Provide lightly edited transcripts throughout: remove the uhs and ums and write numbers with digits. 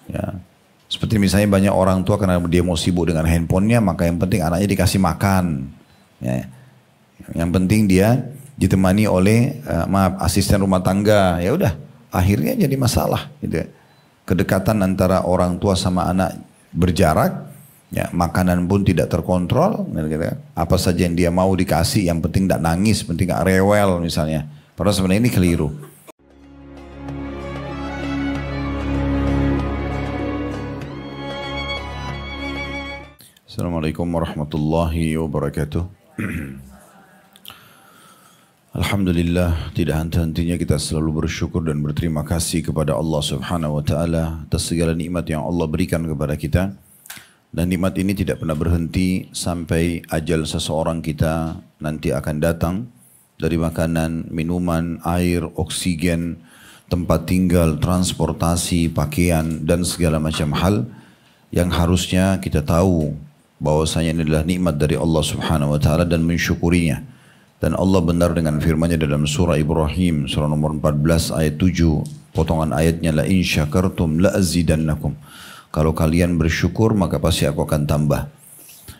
Ya. Seperti misalnya banyak orang tua karena dia mau sibuk dengan handphonenya, maka yang penting anaknya dikasih makan. Ya. Yang penting dia ditemani oleh asisten rumah tangga. Ya udah, akhirnya jadi masalah. Gitu. Kedekatan antara orang tua sama anak berjarak, ya, makanan pun tidak terkontrol. Gitu. Apa saja yang dia mau dikasih, yang penting tidak nangis, penting tidak rewel misalnya. Padahal sebenarnya ini keliru. Assalamualaikum warahmatullahi wabarakatuh. Alhamdulillah, tidak henti-hentinya kita selalu bersyukur dan berterima kasih kepada Allah Subhanahu wa taala atas segala nikmat yang Allah berikan kepada kita. Dan nikmat ini tidak pernah berhenti sampai ajal seseorang kita nanti akan datang, dari makanan, minuman, air, oksigen, tempat tinggal, transportasi, pakaian dan segala macam hal yang harusnya kita tahu bahwasanya ini adalah nikmat dari Allah Subhanahu wa taala dan mensyukurinya. Dan Allah benar dengan firman-Nya dalam surah Ibrahim surah nomor 14 ayat 7, potongan ayatnya, la in syakartum la azidannakum. Kalau kalian bersyukur maka pasti aku akan tambah.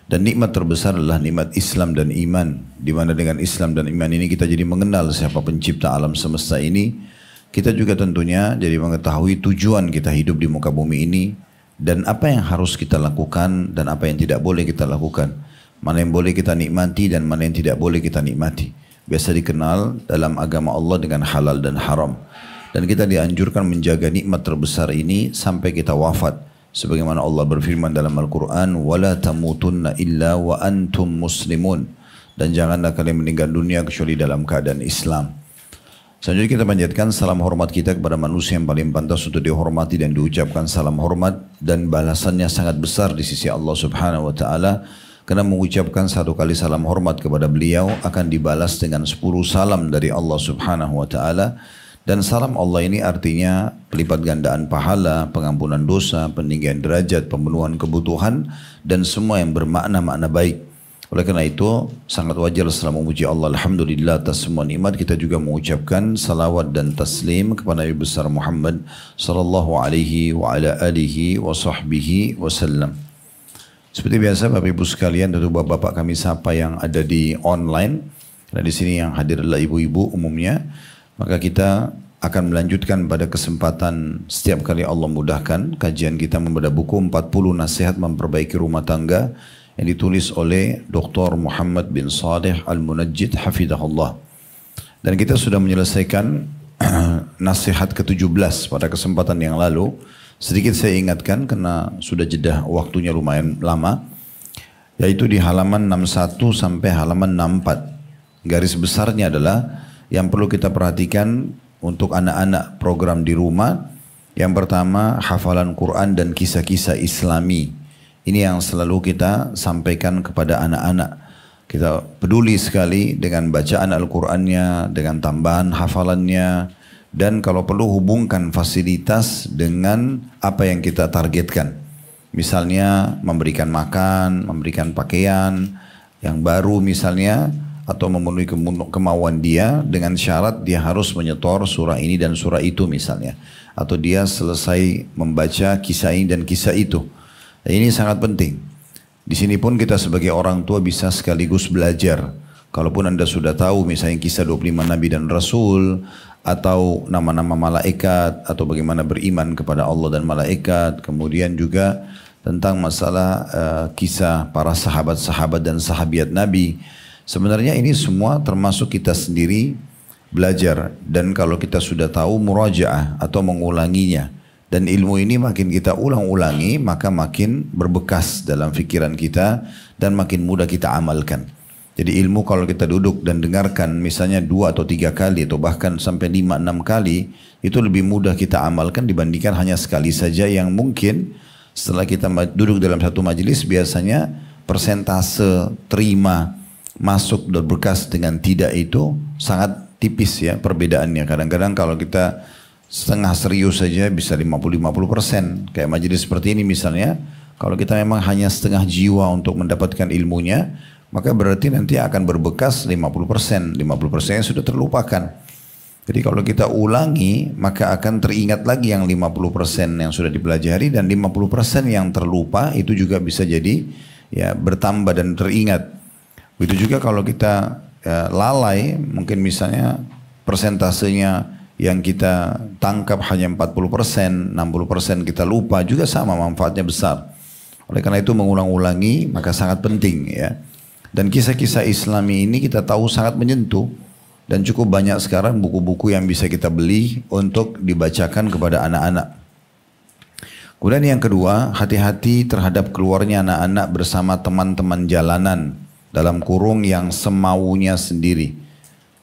Dan nikmat terbesar adalah nikmat Islam dan iman, di mana dengan Islam dan iman ini kita jadi mengenal siapa pencipta alam semesta ini. Kita juga tentunya jadi mengetahui tujuan kita hidup di muka bumi ini, dan apa yang harus kita lakukan dan apa yang tidak boleh kita lakukan. Mana yang boleh kita nikmati dan mana yang tidak boleh kita nikmati. Biasa dikenal dalam agama Allah dengan halal dan haram. Dan kita dianjurkan menjaga nikmat terbesar ini sampai kita wafat. Sebagaimana Allah berfirman dalam Al-Quran, وَلَا تَمُوتُنَّ إِلَّا وَأَنْتُمْ مُسْلِمُونَ. Dan janganlah kalian meninggal dunia kecuali dalam keadaan Islam. Selanjutnya kita panjatkan salam hormat kita kepada manusia yang paling pantas untuk dihormati dan diucapkan salam hormat, dan balasannya sangat besar di sisi Allah Subhanahu wa taala, karena mengucapkan satu kali salam hormat kepada beliau akan dibalas dengan 10 salam dari Allah Subhanahu wa taala. Dan salam Allah ini artinya pelipat gandaan pahala, pengampunan dosa, peninggian derajat, pemenuhan kebutuhan dan semua yang bermakna-makna baik. Oleh karena itu sangat wajar setelah memuji Allah alhamdulillah atas semua nikmat, kita juga mengucapkan salawat dan taslim kepada Nabi besar Muhammad sallallahu alaihi wa ala alihi wa sahbihi wasallam. Seperti biasa Bapak Ibu sekalian, tentu bapak-bapak kami sapa yang ada di online. Karena di sini yang hadir adalah ibu-ibu umumnya. Maka kita akan melanjutkan pada kesempatan setiap kali Allah mudahkan kajian kita membaca buku 40 nasihat memperbaiki rumah tangga yang ditulis oleh Dr. Muhammad bin Saleh Al-Munajjid hafidhahullah. Dan kita sudah menyelesaikan nasihat ke-17 pada kesempatan yang lalu. Sedikit saya ingatkan karena sudah jeda waktunya lumayan lama, yaitu di halaman 61 sampai halaman 64. Garis besarnya adalah yang perlu kita perhatikan untuk anak-anak program di rumah. Yang pertama, hafalan Quran dan kisah-kisah Islami. Ini yang selalu kita sampaikan kepada anak-anak. Kita peduli sekali dengan bacaan Al-Qurannya, dengan tambahan hafalannya, dan kalau perlu hubungkan fasilitas dengan apa yang kita targetkan. Misalnya memberikan makan, memberikan pakaian yang baru misalnya, atau memenuhi kemauan dia dengan syarat dia harus menyetor surah ini dan surah itu misalnya. Atau dia selesai membaca kisah ini dan kisah itu. Ini sangat penting. Di sini pun kita sebagai orang tua bisa sekaligus belajar. Kalaupun Anda sudah tahu misalnya kisah 25 Nabi dan Rasul, atau nama-nama malaikat, atau bagaimana beriman kepada Allah dan malaikat, kemudian juga tentang masalah kisah para sahabat-sahabat dan sahabiat Nabi. Sebenarnya ini semua termasuk kita sendiri belajar. Dan kalau kita sudah tahu murajaah atau mengulanginya. Dan ilmu ini makin kita ulang-ulangi, maka makin berbekas dalam fikiran kita dan makin mudah kita amalkan. Jadi ilmu kalau kita duduk dan dengarkan misalnya 2 atau 3 kali atau bahkan sampai 5-6 kali, itu lebih mudah kita amalkan dibandingkan hanya sekali saja, yang mungkin setelah kita duduk dalam satu majelis biasanya persentase terima masuk dan berbekas dengan tidak itu sangat tipis ya perbedaannya. Kadang-kadang kalau kita setengah serius saja bisa 50-50%. Kayak majelis seperti ini misalnya, kalau kita memang hanya setengah jiwa untuk mendapatkan ilmunya, maka berarti nanti akan berbekas 50%. 50% sudah terlupakan. Jadi kalau kita ulangi, maka akan teringat lagi yang 50% yang sudah dipelajari, dan 50% yang terlupa itu juga bisa jadi ya bertambah dan teringat. Begitu juga kalau kita lalai, mungkin misalnya persentasenya yang kita tangkap hanya 40%, 60% kita lupa, juga sama manfaatnya besar. Oleh karena itu mengulang-ulangi maka sangat penting ya. Dan kisah-kisah Islami ini kita tahu sangat menyentuh. Dan cukup banyak sekarang buku-buku yang bisa kita beli untuk dibacakan kepada anak-anak. Kemudian yang kedua, hati-hati terhadap keluarnya anak-anak bersama teman-teman jalanan dalam kurung yang semaunya sendiri.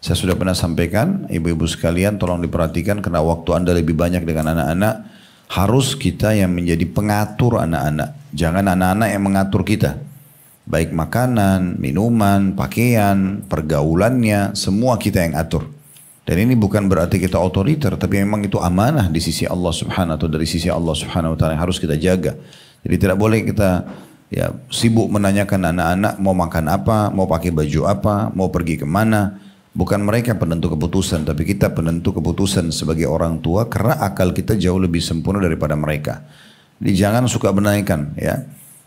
Saya sudah pernah sampaikan, ibu-ibu sekalian tolong diperhatikan karena waktu Anda lebih banyak dengan anak-anak, harus kita yang menjadi pengatur anak-anak. Jangan anak-anak yang mengatur kita. Baik makanan, minuman, pakaian, pergaulannya, semua kita yang atur. Dan ini bukan berarti kita otoriter, tapi memang itu amanah di sisi Allah Subhanahu atau dari sisi Allah Subhanahu wa taala yang harus kita jaga. Jadi tidak boleh kita ya sibuk menanyakan anak-anak mau makan apa, mau pakai baju apa, mau pergi kemana. Bukan mereka penentu keputusan, tapi kita penentu keputusan sebagai orang tua karena akal kita jauh lebih sempurna daripada mereka. Jadi jangan suka menanyakan ya.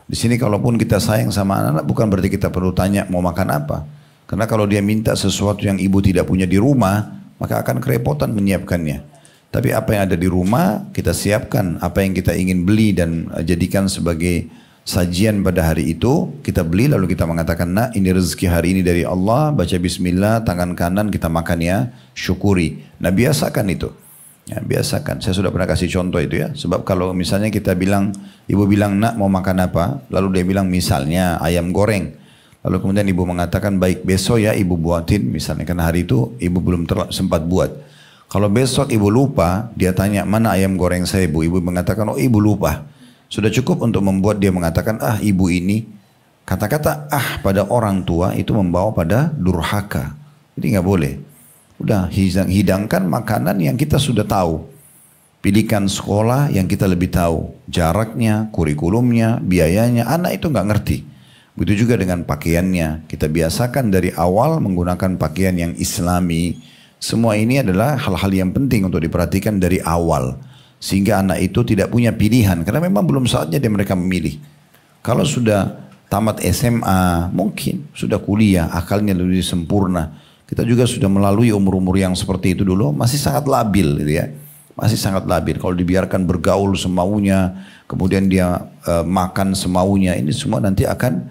Di sini kalaupun kita sayang sama anak-anak bukan berarti kita perlu tanya mau makan apa. Karena kalau dia minta sesuatu yang ibu tidak punya di rumah, maka akan kerepotan menyiapkannya. Tapi apa yang ada di rumah kita siapkan, apa yang kita ingin beli dan jadikan sebagai sajian pada hari itu, kita beli lalu kita mengatakan, nak ini rezeki hari ini dari Allah, baca bismillah, tangan kanan kita makan ya, syukuri. Nah biasakan itu. Ya, biasakan. Saya sudah pernah kasih contoh itu ya. Sebab kalau misalnya kita bilang, ibu bilang nak mau makan apa, lalu dia bilang misalnya ayam goreng. Lalu kemudian ibu mengatakan baik besok ya ibu buatin, misalnya karena hari itu ibu belum sempat buat. Kalau besok ibu lupa, dia tanya mana ayam goreng saya ibu. Ibu mengatakan oh ibu lupa. Sudah cukup untuk membuat dia mengatakan ah ibu ini. Kata-kata ah pada orang tua itu membawa pada durhaka. Jadi nggak boleh. Udah hidangkan makanan yang kita sudah tahu. Pilihkan sekolah yang kita lebih tahu. Jaraknya, kurikulumnya, biayanya. Anak itu nggak ngerti. Begitu juga dengan pakaiannya. Kita biasakan dari awal menggunakan pakaian yang islami. Semua ini adalah hal-hal yang penting untuk diperhatikan dari awal. Sehingga anak itu tidak punya pilihan. Karena memang belum saatnya mereka memilih. Kalau sudah tamat SMA, mungkin sudah kuliah, akalnya lebih sempurna. Kita juga sudah melalui umur-umur yang seperti itu dulu, masih sangat labil gitu ya. Masih sangat labil. Kalau dibiarkan bergaul semaunya, kemudian dia makan semaunya, ini semua nanti akan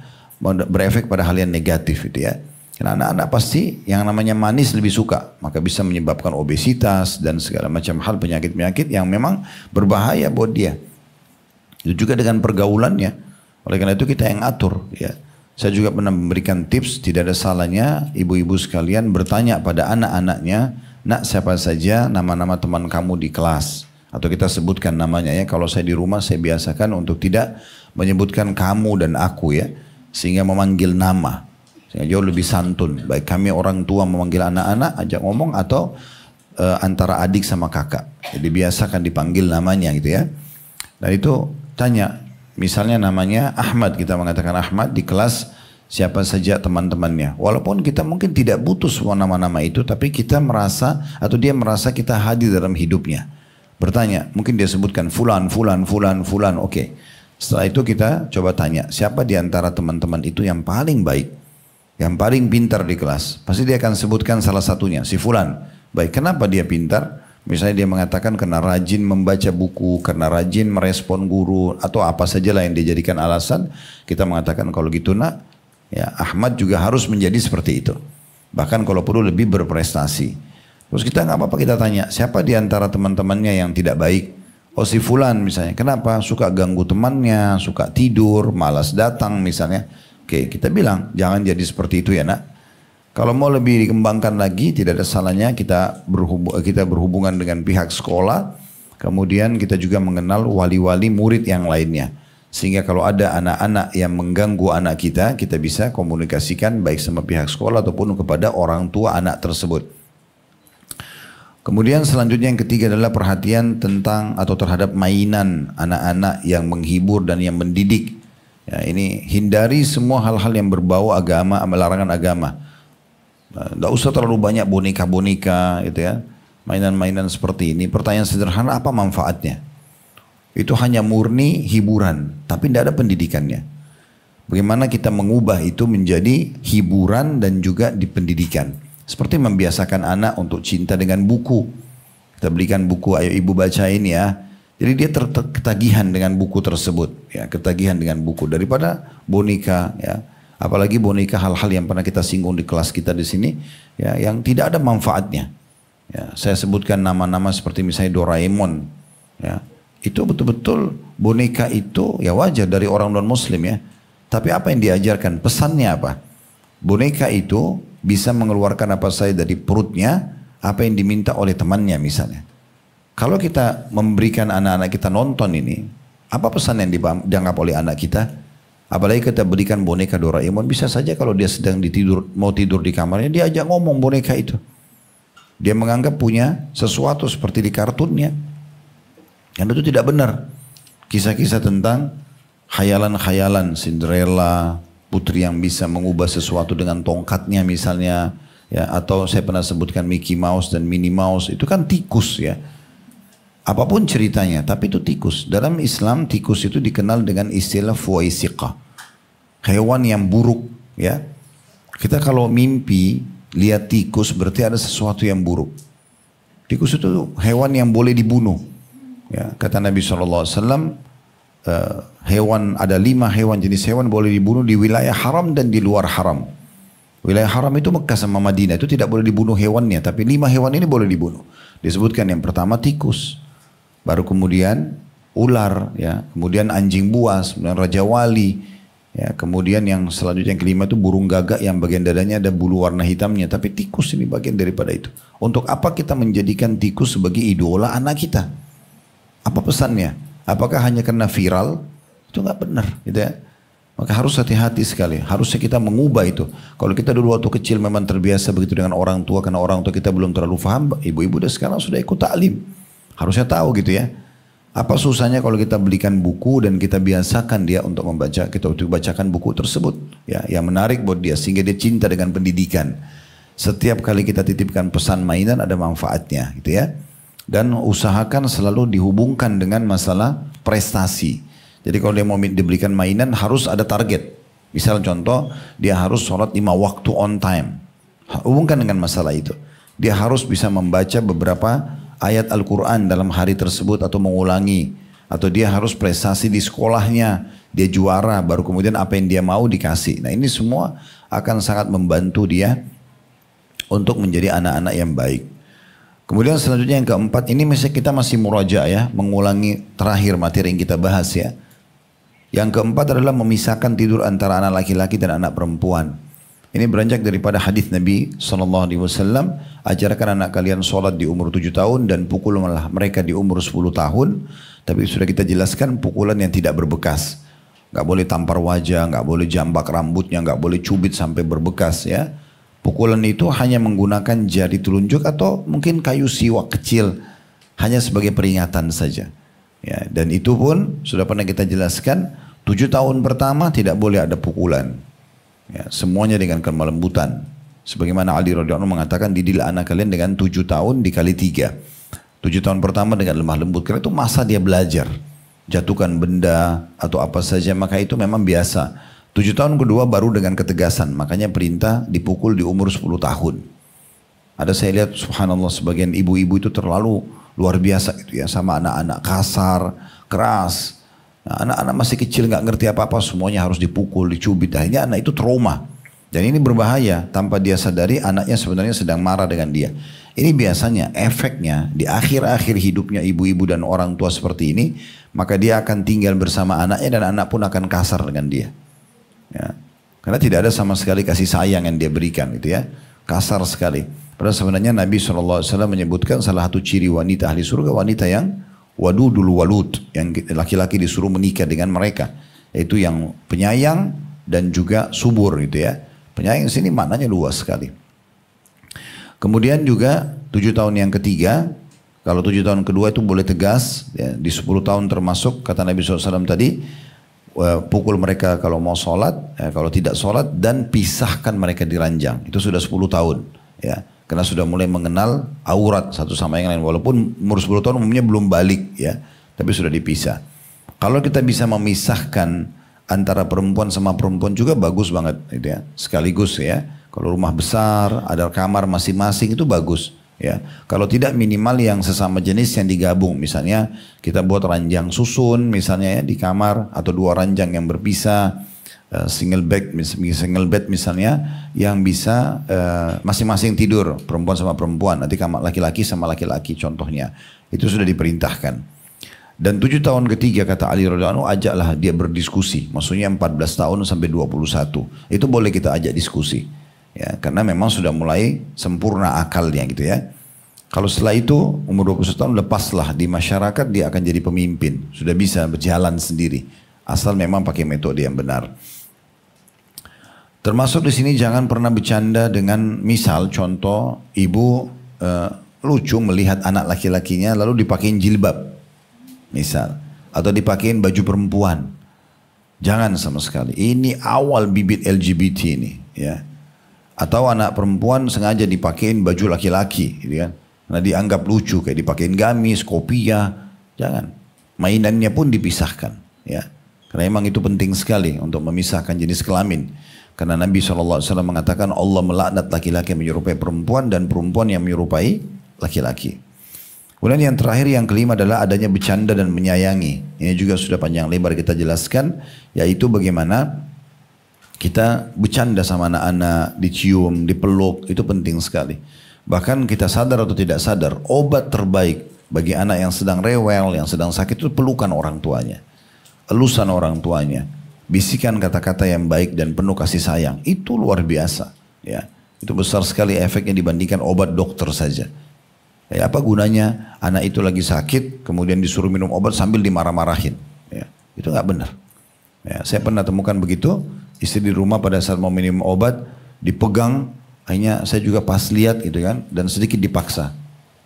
berefek pada hal yang negatif gitu ya. Karena anak-anak pasti yang namanya manis lebih suka, maka bisa menyebabkan obesitas dan segala macam hal penyakit-penyakit yang memang berbahaya buat dia. Itu juga dengan pergaulannya. Oleh karena itu kita yang atur ya. Saya juga pernah memberikan tips, tidak ada salahnya ibu-ibu sekalian bertanya pada anak-anaknya, nak siapa saja nama-nama teman kamu di kelas. Atau kita sebutkan namanya ya, kalau saya di rumah saya biasakan untuk tidak menyebutkan kamu dan aku ya. Sehingga memanggil nama, sehingga jauh lebih santun. Baik kami orang tua memanggil anak-anak, ajak ngomong atau antara adik sama kakak. Jadi biasakan dipanggil namanya gitu ya. Dan itu tanya. Misalnya namanya Ahmad, kita mengatakan Ahmad di kelas siapa saja teman-temannya. Walaupun kita mungkin tidak butuh semua nama-nama itu, tapi kita merasa atau dia merasa kita hadir dalam hidupnya. Bertanya, mungkin dia sebutkan fulan, fulan, fulan, fulan, oke. Setelah itu kita coba tanya, siapa di antara teman-teman itu yang paling baik, yang paling pintar di kelas? Pasti dia akan sebutkan salah satunya, si fulan. Baik, kenapa dia pintar? Misalnya dia mengatakan karena rajin membaca buku, karena rajin merespon guru, atau apa sajalah yang dia jadikan alasan, kita mengatakan kalau gitu nak, ya Ahmad juga harus menjadi seperti itu. Bahkan kalau perlu lebih berprestasi. Terus kita nggak apa-apa kita tanya, siapa di antara teman-temannya yang tidak baik? Oh si fulan misalnya, kenapa? Suka ganggu temannya, suka tidur, malas datang misalnya. Oke, kita bilang jangan jadi seperti itu ya nak. Kalau mau lebih dikembangkan lagi, tidak ada salahnya kita berhubungan dengan pihak sekolah. Kemudian kita juga mengenal wali-wali murid yang lainnya. Sehingga kalau ada anak-anak yang mengganggu anak kita, kita bisa komunikasikan baik sama pihak sekolah ataupun kepada orang tua anak tersebut. Kemudian selanjutnya yang ketiga adalah perhatian tentang atau terhadap mainan anak-anak yang menghibur dan yang mendidik. Ya, ini hindari semua hal-hal yang berbau agama, larangan agama. Tidak usah terlalu banyak boneka-boneka gitu ya. mainan-mainan seperti ini. Pertanyaan sederhana, apa manfaatnya? Itu hanya murni hiburan, tapi tidak ada pendidikannya. Bagaimana kita mengubah itu menjadi hiburan dan juga di pendidikan. Seperti membiasakan anak untuk cinta dengan buku. Kita belikan buku, ayo ibu bacain ya. Jadi dia ketagihan dengan buku tersebut, ya, ketagihan dengan buku daripada boneka, ya. Apalagi boneka hal-hal yang pernah kita singgung di kelas kita di sini, ya, yang tidak ada manfaatnya. Ya, saya sebutkan nama-nama seperti misalnya Doraemon, ya. Itu betul-betul boneka itu ya wajar dari orang non-muslim ya. Tapi apa yang diajarkan? Pesannya apa? Boneka itu bisa mengeluarkan apa saja dari perutnya, apa yang diminta oleh temannya misalnya. Kalau kita memberikan anak-anak kita nonton ini, apa pesan yang dianggap oleh anak kita? Apalagi kita berikan boneka Doraemon, bisa saja kalau dia sedang mau tidur di kamarnya, dia ajak ngomong boneka itu. Dia menganggap punya sesuatu seperti di kartunnya. Dan itu tidak benar. Kisah-kisah tentang khayalan-khayalan Cinderella, putri yang bisa mengubah sesuatu dengan tongkatnya misalnya, ya, atau saya pernah sebutkan Mickey Mouse dan Minnie Mouse, itu kan tikus ya. Apapun ceritanya, tapi itu tikus. Dalam Islam tikus itu dikenal dengan istilah fuwaisiqah, hewan yang buruk ya. Kita kalau mimpi lihat tikus berarti ada sesuatu yang buruk. Tikus itu hewan yang boleh dibunuh ya. Kata Nabi SAW, hewan ada 5 hewan jenis hewan boleh dibunuh di wilayah haram dan di luar haram. Wilayah haram itu Mekah sama Madinah, itu tidak boleh dibunuh hewannya, tapi 5 hewan ini boleh dibunuh. Disebutkan yang pertama tikus, baru kemudian ular, ya, kemudian anjing buas, kemudian raja wali, ya, kemudian yang selanjutnya yang kelima itu burung gagak yang bagian dadanya ada bulu warna hitamnya, tapi tikus ini bagian daripada itu. Untuk apa kita menjadikan tikus sebagai idola anak kita? Apa pesannya? Apakah hanya karena viral? Itu nggak benar, gitu ya. Maka harus hati-hati sekali. Harusnya kita mengubah itu. Kalau kita dulu waktu kecil memang terbiasa begitu dengan orang tua, karena orang tua kita belum terlalu paham. Ibu-ibu udah sekarang sudah ikut taklim. Harusnya tahu gitu ya. Apa susahnya kalau kita belikan buku dan kita biasakan dia untuk membaca, kita untuk bacakan buku tersebut, ya, yang menarik buat dia sehingga dia cinta dengan pendidikan. Setiap kali kita titipkan pesan mainan ada manfaatnya, gitu ya. Dan usahakan selalu dihubungkan dengan masalah prestasi. Jadi kalau dia mau dibelikan mainan harus ada target. Misal contoh, dia harus sholat 5 waktu on time. Hubungkan dengan masalah itu. Dia harus bisa membaca beberapa ayat Al-Quran dalam hari tersebut atau mengulangi. Atau dia harus prestasi di sekolahnya. Dia juara, baru kemudian apa yang dia mau dikasih. Nah ini semua akan sangat membantu dia untuk menjadi anak-anak yang baik. Kemudian selanjutnya yang keempat, ini misalnya kita masih muraja ya, mengulangi terakhir materi yang kita bahas ya. Yang keempat adalah memisahkan tidur antara anak laki-laki dan anak perempuan. Ini beranjak daripada hadis Nabi SAW, ajarkan anak kalian sholat di umur 7 tahun dan pukullah mereka di umur 10 tahun. Tapi sudah kita jelaskan pukulan yang tidak berbekas. Gak boleh tampar wajah, gak boleh jambak rambutnya, gak boleh cubit sampai berbekas ya. Pukulan itu hanya menggunakan jari telunjuk atau mungkin kayu siwak kecil, hanya sebagai peringatan saja. Ya, dan itu pun sudah pernah kita jelaskan, 7 tahun pertama tidak boleh ada pukulan. Ya, semuanya dengan kelembutan. Sebagaimana Ali radhiyallahu anhu mengatakan, didilah anak kalian dengan 7 tahun dikali 3. 7 tahun pertama dengan lemah lembut, karena itu masa dia belajar. Jatuhkan benda atau apa saja, maka itu memang biasa. 7 tahun kedua baru dengan ketegasan, makanya perintah dipukul di umur 10 tahun. Ada saya lihat subhanallah sebagian ibu-ibu itu terlalu luar biasa gitu ya, sama anak-anak kasar, keras. Nah, anak-anak masih kecil nggak ngerti apa-apa, semuanya harus dipukul, dicubit. Akhirnya anak itu trauma. Dan ini berbahaya, tanpa dia sadari anaknya sebenarnya sedang marah dengan dia. Ini biasanya efeknya di akhir-akhir hidupnya ibu-ibu dan orang tua seperti ini, maka dia akan tinggal bersama anaknya dan anak pun akan kasar dengan dia. Ya. Karena tidak ada sama sekali kasih sayang yang dia berikan gitu ya. Kasar sekali. Padahal sebenarnya Nabi SAW menyebutkan salah satu ciri wanita ahli surga, wanita yang wadudul walud, yang laki-laki disuruh menikah dengan mereka, yaitu yang penyayang dan juga subur gitu ya. Penyayang sini maknanya luas sekali. Kemudian juga 7 tahun yang ketiga, kalau 7 tahun kedua itu boleh tegas ya, di 10 tahun termasuk kata Nabi SAW tadi, pukul mereka kalau mau sholat, kalau tidak sholat, dan pisahkan mereka di ranjang. Itu sudah 10 tahun ya. Karena sudah mulai mengenal aurat satu sama yang lain. Walaupun umur 10 tahun umumnya belum balik ya. Tapi sudah dipisah. Kalau kita bisa memisahkan antara perempuan sama perempuan juga bagus banget gitu ya. Sekaligus ya. Kalau rumah besar, ada kamar masing-masing itu bagus. Ya, kalau tidak minimal yang sesama jenis yang digabung, misalnya kita buat ranjang susun, misalnya ya di kamar atau 2 ranjang yang berpisah, single bed misalnya, yang bisa masing-masing tidur perempuan sama perempuan, nanti kamar laki-laki sama laki-laki contohnya, itu sudah diperintahkan. Dan 7 tahun ketiga kata Ali radhiyallahu anhu ajaklah dia berdiskusi, maksudnya 14 tahun sampai 21, itu boleh kita ajak diskusi. Ya, karena memang sudah mulai sempurna akalnya gitu ya. Kalau setelah itu umur 21 tahun lepaslah di masyarakat, dia akan jadi pemimpin. Sudah bisa berjalan sendiri. Asal memang pakai metode yang benar. Termasuk di sini jangan pernah bercanda dengan misal contoh ibu lucu melihat anak laki-lakinya lalu dipakein jilbab. Misal. Atau dipakein baju perempuan. Jangan sama sekali. Ini awal bibit LGBT ini ya. Atau anak perempuan sengaja dipakein baju laki-laki gitu kan. Karena dianggap lucu kayak dipakein gamis, kopiah. Jangan. Mainannya pun dipisahkan ya. Karena memang itu penting sekali untuk memisahkan jenis kelamin. Karena Nabi SAW mengatakan Allah melaknat laki-laki yang menyerupai perempuan dan perempuan yang menyerupai laki-laki. Kemudian yang terakhir yang kelima adalah adanya bercanda dan menyayangi. Ini juga sudah panjang lebar kita jelaskan. Yaitu bagaimana kita bercanda sama anak-anak, dicium, dipeluk, itu penting sekali. Bahkan kita sadar atau tidak sadar, obat terbaik bagi anak yang sedang rewel, yang sedang sakit itu pelukan orang tuanya. Elusan orang tuanya. Bisikan kata-kata yang baik dan penuh kasih sayang. Itu luar biasa. Ya, itu besar sekali efeknya dibandingkan obat dokter saja. Ya, apa gunanya anak itu lagi sakit, kemudian disuruh minum obat sambil dimarah-marahin. Ya, itu nggak benar. Ya, saya pernah temukan begitu. Istri di rumah pada saat mau minum obat dipegang, akhirnya saya juga pas lihat gitu kan, dan sedikit dipaksa.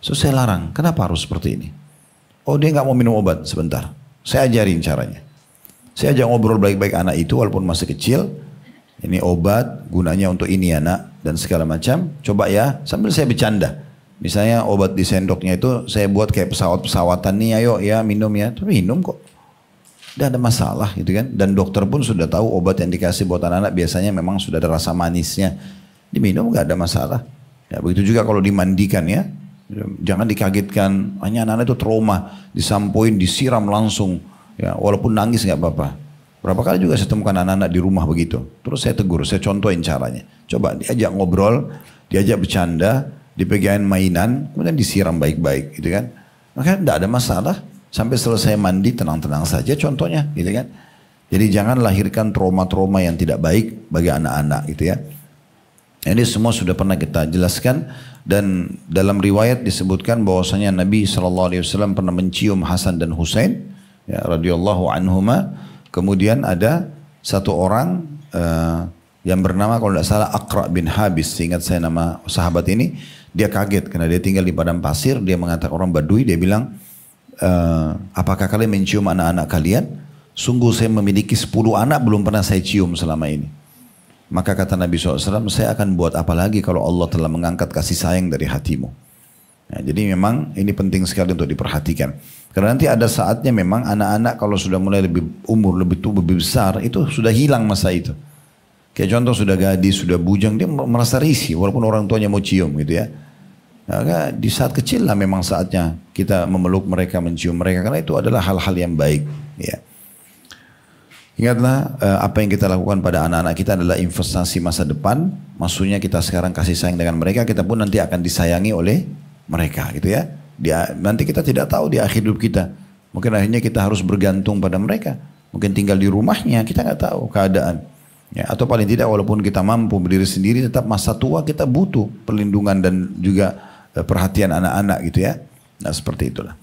So saya larang, kenapa harus seperti ini? Oh dia nggak mau minum obat, sebentar. Saya ajarin caranya. Saya ajak ngobrol baik-baik anak itu walaupun masih kecil. Ini obat gunanya untuk ini anak dan segala macam. Coba ya, sambil saya bercanda. Misalnya obat di sendoknya itu saya buat kayak pesawat-pesawatan nih, ayo ya minum ya. Tapi minum kok. Tidak ada masalah gitu kan. Dan dokter pun sudah tahu obat yang dikasih buat anak-anak biasanya memang sudah ada rasa manisnya. Diminum nggak ada masalah. Ya, begitu juga kalau dimandikan ya. Jangan dikagetkan. Hanya anak-anak itu trauma. Disampoin, disiram langsung. Ya, walaupun nangis nggak apa-apa. Berapa kali juga saya temukan anak-anak di rumah begitu. Terus saya tegur, saya contohin caranya. Coba diajak ngobrol, diajak bercanda, dipegangin mainan, kemudian disiram baik-baik gitu kan. Maka tidak ada masalah. Sampai selesai mandi tenang-tenang saja contohnya gitu kan. Jadi jangan lahirkan trauma-trauma yang tidak baik bagi anak-anak gitu ya. Ini semua sudah pernah kita jelaskan dan dalam riwayat disebutkan bahwasanya Nabi SAW pernah mencium Hasan dan Husain ya, radhiyallahu anhuma. Kemudian ada satu orang yang bernama kalau tidak salah Aqra bin Habis, seingat saya nama sahabat ini, dia kaget karena dia tinggal di padang pasir, dia mengatakan orang Badui, dia bilang apakah kalian mencium anak-anak kalian? Sungguh saya memiliki 10 anak belum pernah saya cium selama ini. Maka kata Nabi SAW, saya akan buat apa lagi kalau Allah telah mengangkat kasih sayang dari hatimu. Nah, jadi memang ini penting sekali untuk diperhatikan. Karena nanti ada saatnya memang anak-anak kalau sudah mulai lebih umur, lebih tua, lebih besar, itu sudah hilang masa itu. Kayak contoh sudah gadis, sudah bujang, dia merasa risih walaupun orang tuanya mau cium gitu ya. Maka di saat kecil lah memang saatnya kita memeluk mereka, mencium mereka, karena itu adalah hal-hal yang baik. Ya. Ingatlah apa yang kita lakukan pada anak-anak kita adalah investasi masa depan. Maksudnya kita sekarang kasih sayang dengan mereka, kita pun nanti akan disayangi oleh mereka, gitu ya. Nanti kita tidak tahu di akhir hidup kita. Mungkin akhirnya kita harus bergantung pada mereka. Mungkin tinggal di rumahnya, kita nggak tahu keadaan. Ya, atau paling tidak walaupun kita mampu berdiri sendiri, tetap masa tua kita butuh perlindungan dan juga perhatian anak-anak gitu ya. Nah seperti itulah.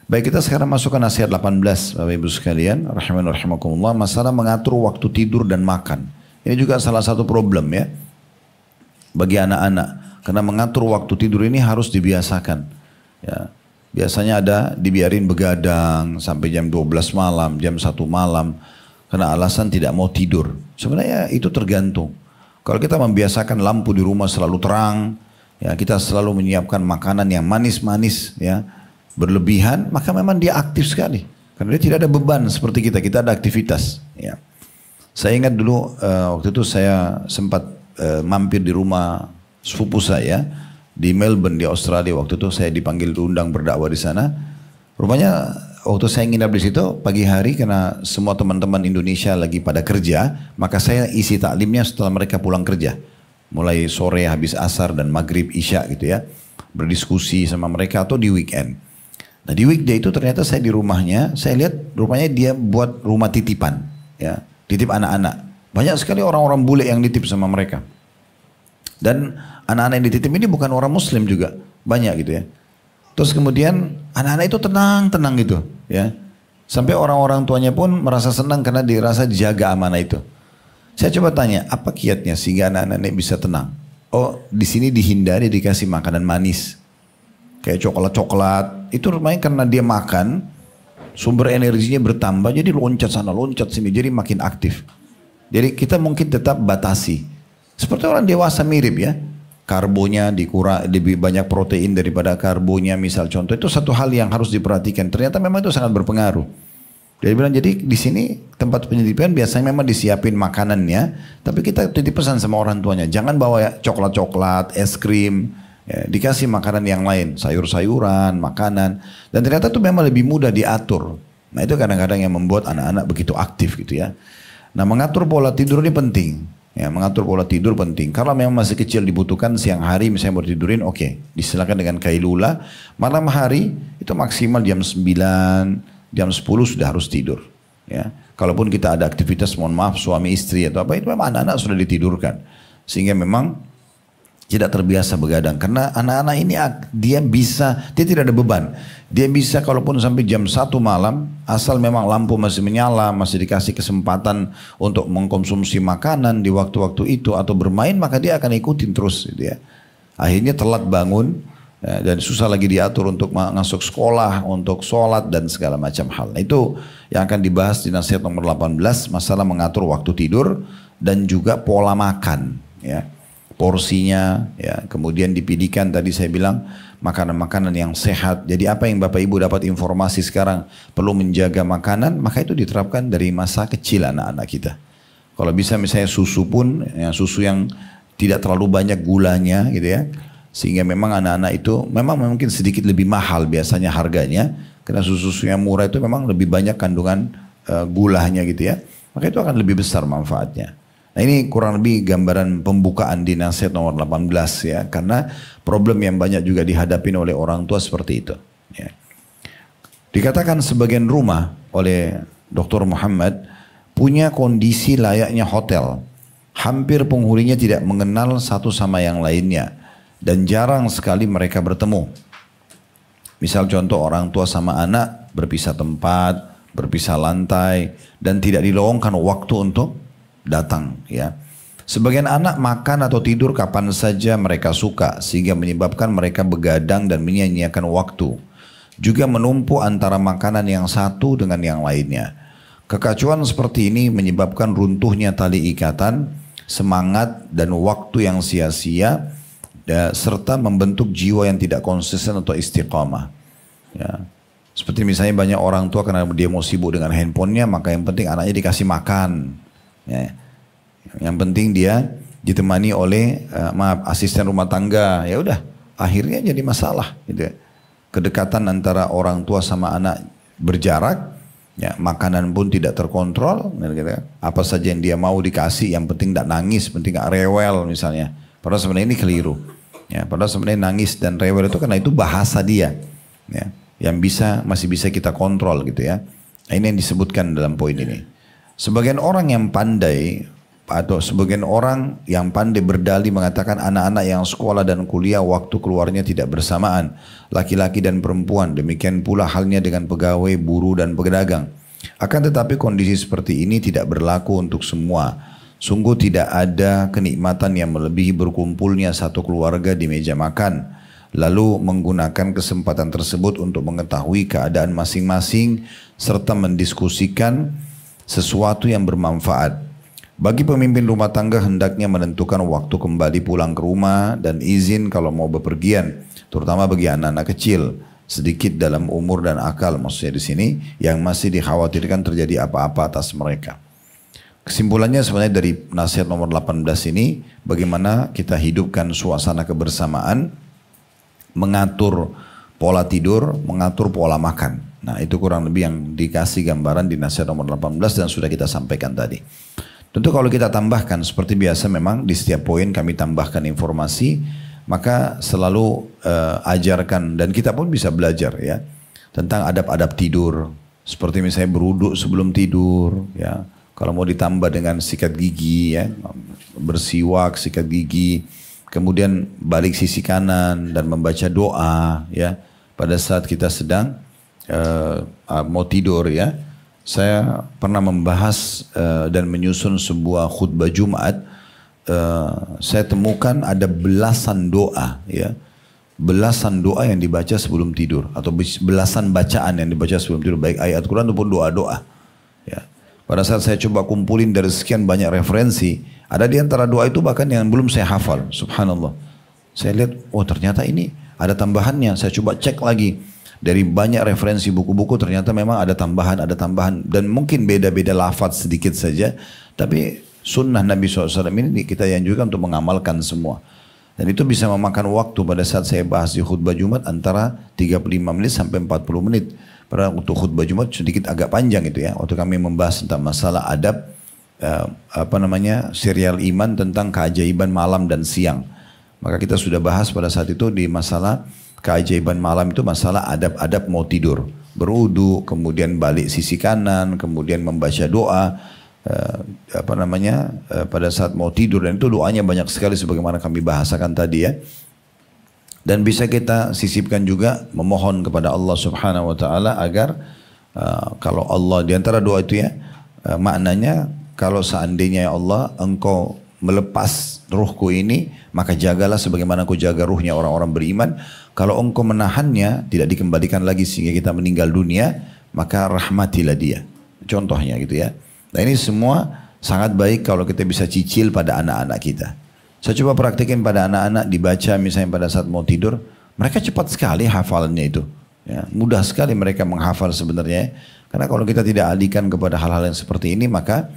Baik, kita sekarang masuk ke nasihat 18 Bapak Ibu sekalian, rahimani rahimakumullah, masalah mengatur waktu tidur dan makan. Ini juga salah satu problem ya bagi anak-anak, karena mengatur waktu tidur ini harus dibiasakan. Ya, biasanya ada dibiarin begadang sampai jam 12 malam, jam 1 malam karena alasan tidak mau tidur. Sebenarnya itu tergantung. Kalau kita membiasakan lampu di rumah selalu terang, ya kita selalu menyiapkan makanan yang manis-manis ya, berlebihan, maka memang dia aktif sekali. Karena dia tidak ada beban seperti kita, kita ada aktivitas. Ya. Saya ingat dulu waktu itu saya sempat mampir di rumah sepupu saya di Melbourne di Australia. Waktu itu saya dipanggil diundang berdakwah di sana. Rupanya waktu saya nginap di situ pagi hari karena semua teman-teman Indonesia lagi pada kerja, maka saya isi taklimnya setelah mereka pulang kerja. Mulai sore habis asar dan maghrib isya gitu ya. Berdiskusi sama mereka atau di weekend. Nah di weekday itu ternyata saya di rumahnya, saya lihat rupanya dia buat rumah titipan, ya, titip anak-anak. Banyak sekali orang-orang bule yang nitip sama mereka. Dan anak-anak yang dititip ini bukan orang Muslim juga, banyak gitu ya. Terus kemudian anak-anak itu tenang-tenang gitu, ya. Sampai orang-orang tuanya pun merasa senang karena dirasa dijaga amanah itu. Saya coba tanya, apa kiatnya sehingga anak-anak ini bisa tenang? Oh, di sini dihindari dikasih makanan manis. Kayak coklat-coklat, itu rumahnya karena dia makan, sumber energinya bertambah, jadi loncat sana, loncat sini, jadi makin aktif. Jadi kita mungkin tetap batasi. Seperti orang dewasa mirip ya, karbonya dikurang, lebih banyak protein daripada karbonya, misal contoh, itu satu hal yang harus diperhatikan. Ternyata memang itu sangat berpengaruh. Dia bilang, jadi di sini tempat penitipan biasanya memang disiapin makanannya, tapi kita titip pesan sama orang tuanya, jangan bawa coklat-coklat, es krim, ya, dikasih makanan yang lain, sayur-sayuran, makanan, dan ternyata itu memang lebih mudah diatur. Nah itu kadang-kadang yang membuat anak-anak begitu aktif gitu ya. Nah mengatur pola tidur ini penting, ya mengatur pola tidur penting. Kalau memang masih kecil dibutuhkan siang hari misalnya mau tidurin, oke, disilakan dengan kailula. Malam hari itu maksimal jam 9, jam 10 sudah harus tidur. Ya, kalaupun kita ada aktivitas, mohon maaf suami istri atau apa itu memang anak-anak sudah ditidurkan, sehingga memang tidak terbiasa begadang. Karena anak-anak ini dia tidak ada beban. Dia bisa kalaupun sampai jam 1 malam, asal memang lampu masih menyala, masih dikasih kesempatan untuk mengkonsumsi makanan di waktu-waktu itu atau bermain, maka dia akan ikutin terus gitu ya. Akhirnya telat bangun ya, dan susah lagi diatur untuk masuk sekolah, untuk sholat dan segala macam hal. Nah, itu yang akan dibahas di nasihat nomor 18, masalah mengatur waktu tidur dan juga pola makan ya. Porsinya ya, kemudian dipilihkan tadi saya bilang makanan-makanan yang sehat. Jadi apa yang Bapak Ibu dapat informasi sekarang perlu menjaga makanan, maka itu diterapkan dari masa kecil anak-anak kita. Kalau bisa misalnya susu pun ya, susu yang tidak terlalu banyak gulanya gitu ya, sehingga memang anak-anak itu memang mungkin sedikit lebih mahal biasanya harganya, karena susu-susu yang murah itu memang lebih banyak kandungan gulanya gitu ya, maka itu akan lebih besar manfaatnya. Nah ini kurang lebih gambaran pembukaan di nasihat nomor 18 ya. Karena problem yang banyak juga dihadapi oleh orang tua seperti itu ya. Dikatakan sebagian rumah oleh Dr. Muhammad punya kondisi layaknya hotel. Hampir penghuninya tidak mengenal satu sama yang lainnya. Dan jarang sekali mereka bertemu. Misal contoh orang tua sama anak berpisah tempat, berpisah lantai, dan tidak dilowongkan waktu untuk datang ya. Sebagian anak makan atau tidur kapan saja mereka suka, sehingga menyebabkan mereka begadang dan menyia-nyiakan waktu. Juga menumpuk antara makanan yang satu dengan yang lainnya. Kekacauan seperti ini menyebabkan runtuhnya tali ikatan, semangat dan waktu yang sia-sia, serta membentuk jiwa yang tidak konsisten atau istiqamah ya. Seperti misalnya banyak orang tua karena dia mau sibuk dengan handphonenya, maka yang penting anaknya dikasih makan ya. Yang penting dia ditemani oleh asisten rumah tangga, ya udah akhirnya jadi masalah gitu ya. Kedekatan antara orang tua sama anak berjarak ya, makanan pun tidak terkontrol gitu. Apa saja yang dia mau dikasih, yang penting tidak nangis, penting tidak rewel misalnya, padahal sebenarnya ini keliru ya. Padahal sebenarnya nangis dan rewel itu karena itu bahasa dia ya, yang masih bisa kita kontrol gitu ya. Nah, ini yang disebutkan dalam poin ini. Sebagian orang yang pandai atau sebagian orang yang pandai berdalih mengatakan anak-anak yang sekolah dan kuliah waktu keluarnya tidak bersamaan, laki-laki dan perempuan. Demikian pula halnya dengan pegawai, buruh dan pedagang. Akan tetapi kondisi seperti ini tidak berlaku untuk semua. Sungguh tidak ada kenikmatan yang melebihi berkumpulnya satu keluarga di meja makan, lalu menggunakan kesempatan tersebut untuk mengetahui keadaan masing-masing serta mendiskusikan sesuatu yang bermanfaat. Bagi pemimpin rumah tangga hendaknya menentukan waktu kembali pulang ke rumah dan izin kalau mau bepergian, terutama bagi anak-anak kecil sedikit dalam umur dan akal, maksudnya di sini yang masih dikhawatirkan terjadi apa-apa atas mereka. Kesimpulannya sebenarnya dari nasihat nomor 18 ini, bagaimana kita hidupkan suasana kebersamaan, mengatur pola tidur, mengatur pola makan. Nah itu kurang lebih yang dikasih gambaran di nasihat nomor 18 dan sudah kita sampaikan tadi. Tentu kalau kita tambahkan seperti biasa memang di setiap poin kami tambahkan informasi, maka selalu ajarkan dan kita pun bisa belajar ya tentang adab-adab tidur. Seperti misalnya berwudu sebelum tidur ya. Kalau mau ditambah dengan sikat gigi ya, bersiwak, sikat gigi, kemudian balik sisi kanan dan membaca doa ya pada saat kita sedang mau tidur ya. Saya pernah membahas dan menyusun sebuah khutbah Jumat. Saya temukan ada belasan doa ya, belasan doa yang dibaca sebelum tidur atau belasan bacaan yang dibaca sebelum tidur, baik ayat Quran ataupun doa-doa ya. Pada saat saya coba kumpulin dari sekian banyak referensi, ada di antara doa itu bahkan yang belum saya hafal, subhanallah. Saya lihat, oh ternyata ini ada tambahannya. Saya coba cek lagi. Dari banyak referensi buku-buku ternyata memang ada tambahan dan mungkin beda-beda lafaz sedikit saja. Tapi sunnah Nabi SAW ini kita anjurkan untuk mengamalkan semua. Dan itu bisa memakan waktu pada saat saya bahas di khutbah Jumat antara 35 menit sampai 40 menit. Padahal untuk khutbah Jumat sedikit agak panjang itu ya. Waktu kami membahas tentang masalah adab, serial iman tentang keajaiban malam dan siang. Maka kita sudah bahas pada saat itu di masalah keajaiban malam itu masalah adab-adab mau tidur. Berwudu, kemudian balik sisi kanan, kemudian membaca doa, pada saat mau tidur. Dan itu doanya banyak sekali sebagaimana kami bahasakan tadi ya. Dan bisa kita sisipkan juga memohon kepada Allah Subhanahu wa taala agar kalau Allah di antara doa itu ya, maknanya kalau seandainya ya Allah engkau melepas ruhku ini, maka jagalah sebagaimana aku jaga ruhnya orang-orang beriman. Kalau engkau menahannya, tidak dikembalikan lagi sehingga kita meninggal dunia, maka rahmatilah dia. Contohnya gitu ya. Nah ini semua sangat baik kalau kita bisa cicil pada anak-anak kita. Saya coba praktikin pada anak-anak, dibaca misalnya pada saat mau tidur, mereka cepat sekali hafalannya itu. Ya, mudah sekali mereka menghafal sebenarnya. Karena kalau kita tidak alihkan kepada hal-hal yang seperti ini, maka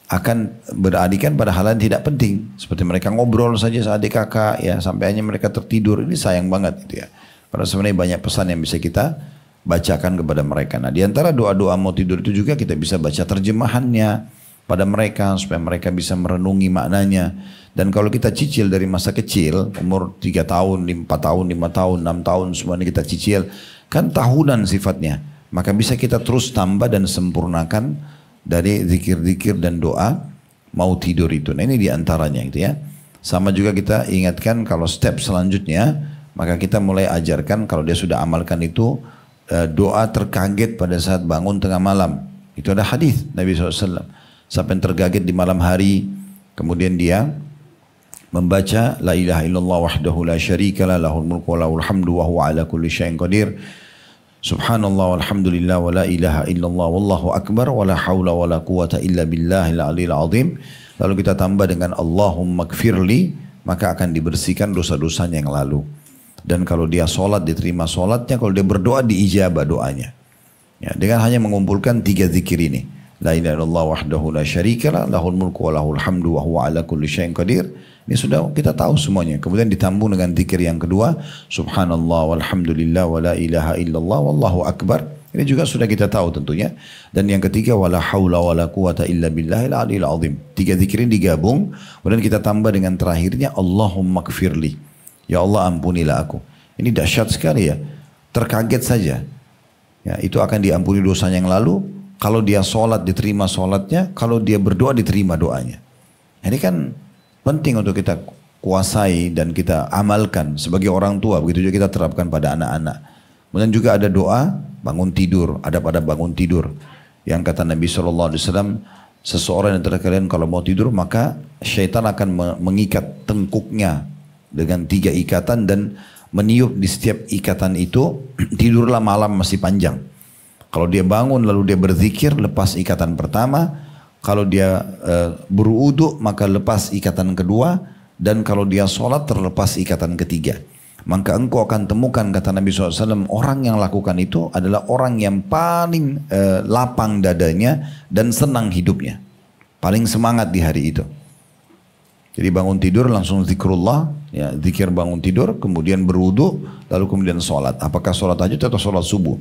akan beralihkan pada hal yang tidak penting. Seperti mereka ngobrol saja adik kakak ya, sampai hanya mereka tertidur. Ini sayang banget gitu ya. Padahal sebenarnya banyak pesan yang bisa kita bacakan kepada mereka. Nah di antara doa-doa mau tidur itu juga kita bisa baca terjemahannya pada mereka supaya mereka bisa merenungi maknanya. Dan kalau kita cicil dari masa kecil, umur 3 tahun, 4 tahun, 5 tahun, 6 tahun semuanya kita cicil, kan tahunan sifatnya. Maka bisa kita terus tambah dan sempurnakan dari zikir-zikir dan doa mau tidur itu. Nah ini diantaranya gitu ya. Sama juga kita ingatkan kalau step selanjutnya, maka kita mulai ajarkan kalau dia sudah amalkan itu doa terkaget pada saat bangun tengah malam. Itu ada hadis Nabi SAW. Sampai terkaget di malam hari, kemudian dia membaca la ilaha illallah wahdahu la syarika lah lahul mulku wa lahul hamdu wa huwa ala kulli syai'in qadir. Subhanallah walhamdulillah wa la ilaha illallah wallahu akbar wa la hawla wa la quwata illa billahil aliyil azim. Lalu kita tambah dengan Allahumma gfirli, maka akan dibersihkan dosa-dosanya yang lalu. Dan kalau dia sholat diterima sholatnya, kalau dia berdoa diijabah doanya. Ya, dengan hanya mengumpulkan 3 zikir ini. La ilaha illallah wahdahu la syarikalah lahul mulku wa lahul hamdu wa huwa ala kulli syai'in qadir. Ini sudah kita tahu semuanya. Kemudian ditambung dengan zikir yang kedua, subhanallah walhamdulillah wa la ilaha illallah wallahu akbar. Ini juga sudah kita tahu tentunya. Dan yang ketiga, wala haula wala quwata illa billahil aliyil azim. 3 zikir ini digabung, kemudian kita tambah dengan terakhirnya Allahumma gfirli. Ya Allah ampunilah aku. Ini dahsyat sekali ya. Terkaget saja. Ya, itu akan diampuni dosanya yang lalu. Kalau dia sholat diterima sholatnya, kalau dia berdoa diterima doanya. Ini kan penting untuk kita kuasai dan kita amalkan sebagai orang tua. Begitu juga kita terapkan pada anak-anak. Kemudian juga ada doa bangun tidur, ada pada bangun tidur. Yang kata Nabi SAW, seseorang yang kalian kalau mau tidur maka syaitan akan mengikat tengkuknya dengan 3 ikatan dan meniup di setiap ikatan itu, tidurlah malam masih panjang. Kalau dia bangun lalu dia berzikir lepas ikatan pertama, Kalau dia berwudu maka lepas ikatan kedua, dan kalau dia sholat terlepas ikatan ketiga. Maka engkau akan temukan, kata Nabi SAW, orang yang lakukan itu adalah orang yang paling lapang dadanya dan senang hidupnya. Paling semangat di hari itu. Jadi bangun tidur langsung zikrullah, ya, zikir bangun tidur, kemudian berwudu, lalu kemudian sholat. Apakah sholat tahajud atau sholat subuh?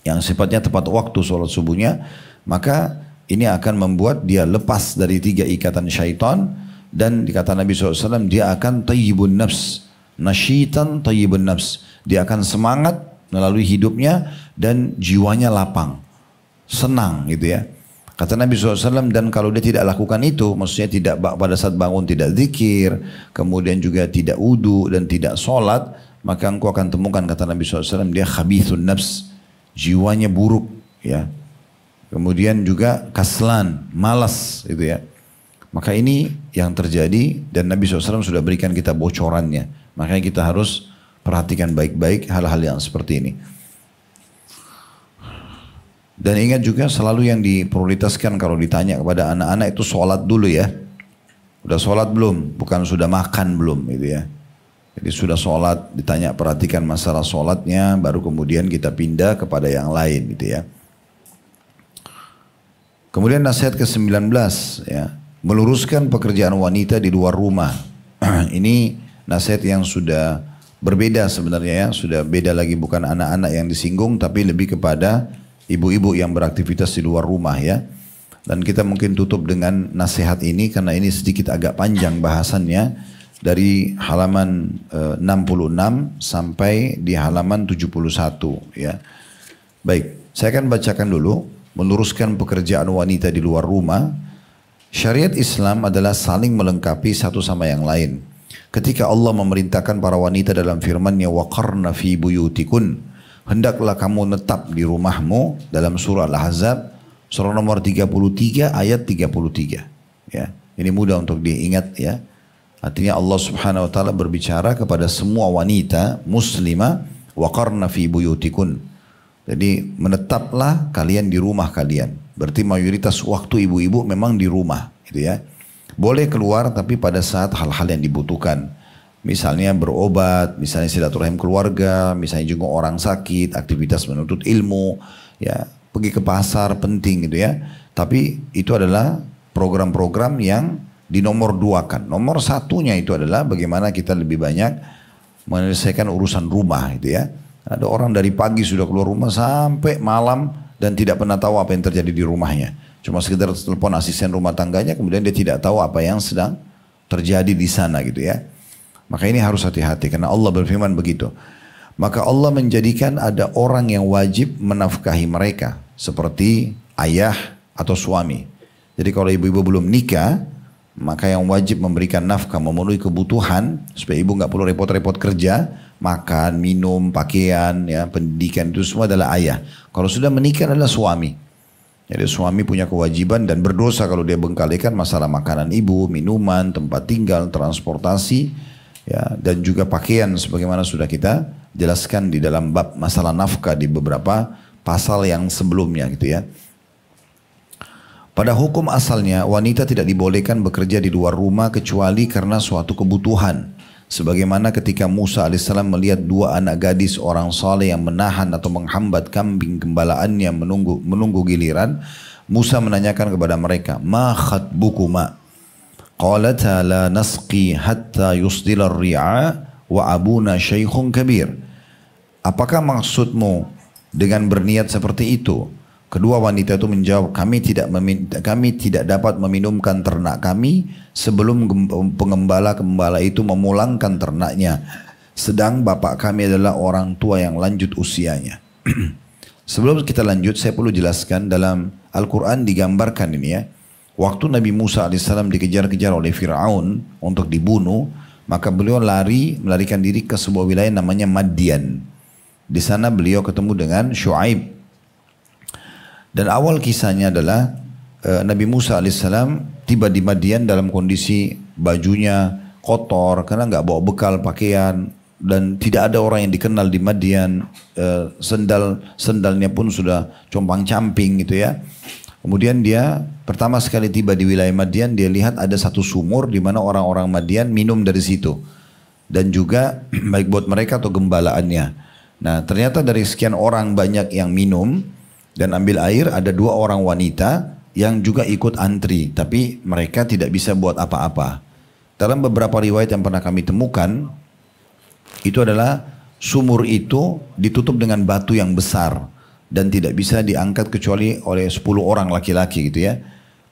Yang sifatnya tepat waktu sholat subuhnya, maka ini akan membuat dia lepas dari 3 ikatan syaitan, dan dikata Nabi SAW, dia akan tayyibun nafs, nasyitan tayyibun nafs. Dia akan semangat melalui hidupnya dan jiwanya lapang, senang gitu ya. Kata Nabi SAW, dan kalau dia tidak lakukan itu, maksudnya tidak pada saat bangun tidak zikir, kemudian juga tidak wudu dan tidak sholat, maka engkau akan temukan, kata Nabi SAW, dia khabithun nafs, jiwanya buruk ya. Kemudian juga kaslan, malas gitu ya. Maka ini yang terjadi, dan Nabi SAW sudah berikan kita bocorannya. Makanya kita harus perhatikan baik-baik hal-hal yang seperti ini. Dan ingat juga selalu yang diprioritaskan kalau ditanya kepada anak-anak itu sholat dulu ya. Udah sholat belum? Bukan sudah makan belum gitu ya. Jadi sudah sholat, ditanya perhatikan masalah sholatnya, baru kemudian kita pindah kepada yang lain gitu ya. Kemudian nasihat ke-19 ya, meluruskan pekerjaan wanita di luar rumah. Ini nasihat yang sudah berbeda sebenarnya ya, sudah beda lagi, bukan anak-anak yang disinggung tapi lebih kepada ibu-ibu yang beraktivitas di luar rumah ya. Dan kita mungkin tutup dengan nasihat ini karena ini sedikit agak panjang bahasannya, dari halaman 66 sampai di halaman 71 ya. Baik, saya akan bacakan dulu. Meluruskan pekerjaan wanita di luar rumah. Syariat Islam adalah saling melengkapi satu sama yang lain. Ketika Allah memerintahkan para wanita dalam firman-Nya, waqarna fi buyutikun, hendaklah kamu netap di rumahmu, dalam surah Al-Ahzab surah nomor 33 ayat 33 ya. Ini mudah untuk diingat ya. Artinya Allah Subhanahu wa taala berbicara kepada semua wanita muslimah, waqarna fi buyutikun. Jadi menetaplah kalian di rumah kalian. Berarti mayoritas waktu ibu-ibu memang di rumah gitu ya. Boleh keluar tapi pada saat hal-hal yang dibutuhkan. Misalnya berobat, misalnya silaturahim keluarga, misalnya juga orang sakit, aktivitas menuntut ilmu, ya, pergi ke pasar penting gitu ya. Tapi itu adalah program-program yang dinomor duakan. Nomor satunya itu adalah bagaimana kita lebih banyak menyelesaikan urusan rumah gitu ya. Ada orang dari pagi sudah keluar rumah sampai malam dan tidak pernah tahu apa yang terjadi di rumahnya. Cuma sekedar telepon asisten rumah tangganya, kemudian dia tidak tahu apa yang sedang terjadi di sana gitu ya. Maka ini harus hati-hati karena Allah berfirman begitu. Maka Allah menjadikan ada orang yang wajib menafkahi mereka seperti ayah atau suami. Jadi kalau ibu-ibu belum nikah, maka yang wajib memberikan nafkah, memenuhi kebutuhan supaya ibu nggak perlu repot-repot kerja, makan, minum, pakaian, ya, pendidikan, itu semua adalah ayah. Kalau sudah menikah adalah suami. Jadi suami punya kewajiban dan berdosa kalau dia bengkalikan masalah makanan ibu, minuman, tempat tinggal, transportasi, ya, dan juga pakaian sebagaimana sudah kita jelaskan di dalam bab masalah nafkah di beberapa pasal yang sebelumnya gitu ya. Pada hukum asalnya wanita tidak dibolehkan bekerja di luar rumah kecuali karena suatu kebutuhan. Sebagaimana ketika Musa alaihissalam melihat 2 anak gadis orang saleh yang menahan atau menghambat kambing gembalaannya menunggu giliran, Musa menanyakan kepada mereka, "Ma khatbukuma?" Qalata la nasqi hatta yusdila ar-ri'a wa abuna syaikhun kabir. Apakah maksudmu dengan berniat seperti itu? Kedua wanita itu menjawab, kami tidak dapat meminumkan ternak kami sebelum pengembala-gembala itu memulangkan ternaknya. Sedang bapak kami adalah orang tua yang lanjut usianya. Sebelum kita lanjut, saya perlu jelaskan dalam Al-Quran digambarkan ini ya. Waktu Nabi Musa alaihissalam dikejar-kejar oleh Fir'aun untuk dibunuh, maka beliau melarikan diri ke sebuah wilayah namanya Madian. Di sana beliau ketemu dengan Syuaib. Dan awal kisahnya adalah Nabi Musa alaihissalam tiba di Madian dalam kondisi bajunya kotor karena nggak bawa bekal pakaian dan tidak ada orang yang dikenal di Madian. Sendalnya pun sudah compang camping gitu ya. Kemudian dia pertama sekali tiba di wilayah Madian, dia lihat ada satu sumur di mana orang-orang Madian minum dari situ. Dan juga baik buat mereka atau gembalaannya. Nah ternyata dari sekian orang banyak yang minum dan ambil air, ada 2 orang wanita yang juga ikut antri. Tapi mereka tidak bisa buat apa-apa. Dalam beberapa riwayat yang pernah kami temukan, itu adalah sumur itu ditutup dengan batu yang besar. Dan tidak bisa diangkat kecuali oleh 10 orang laki-laki gitu ya.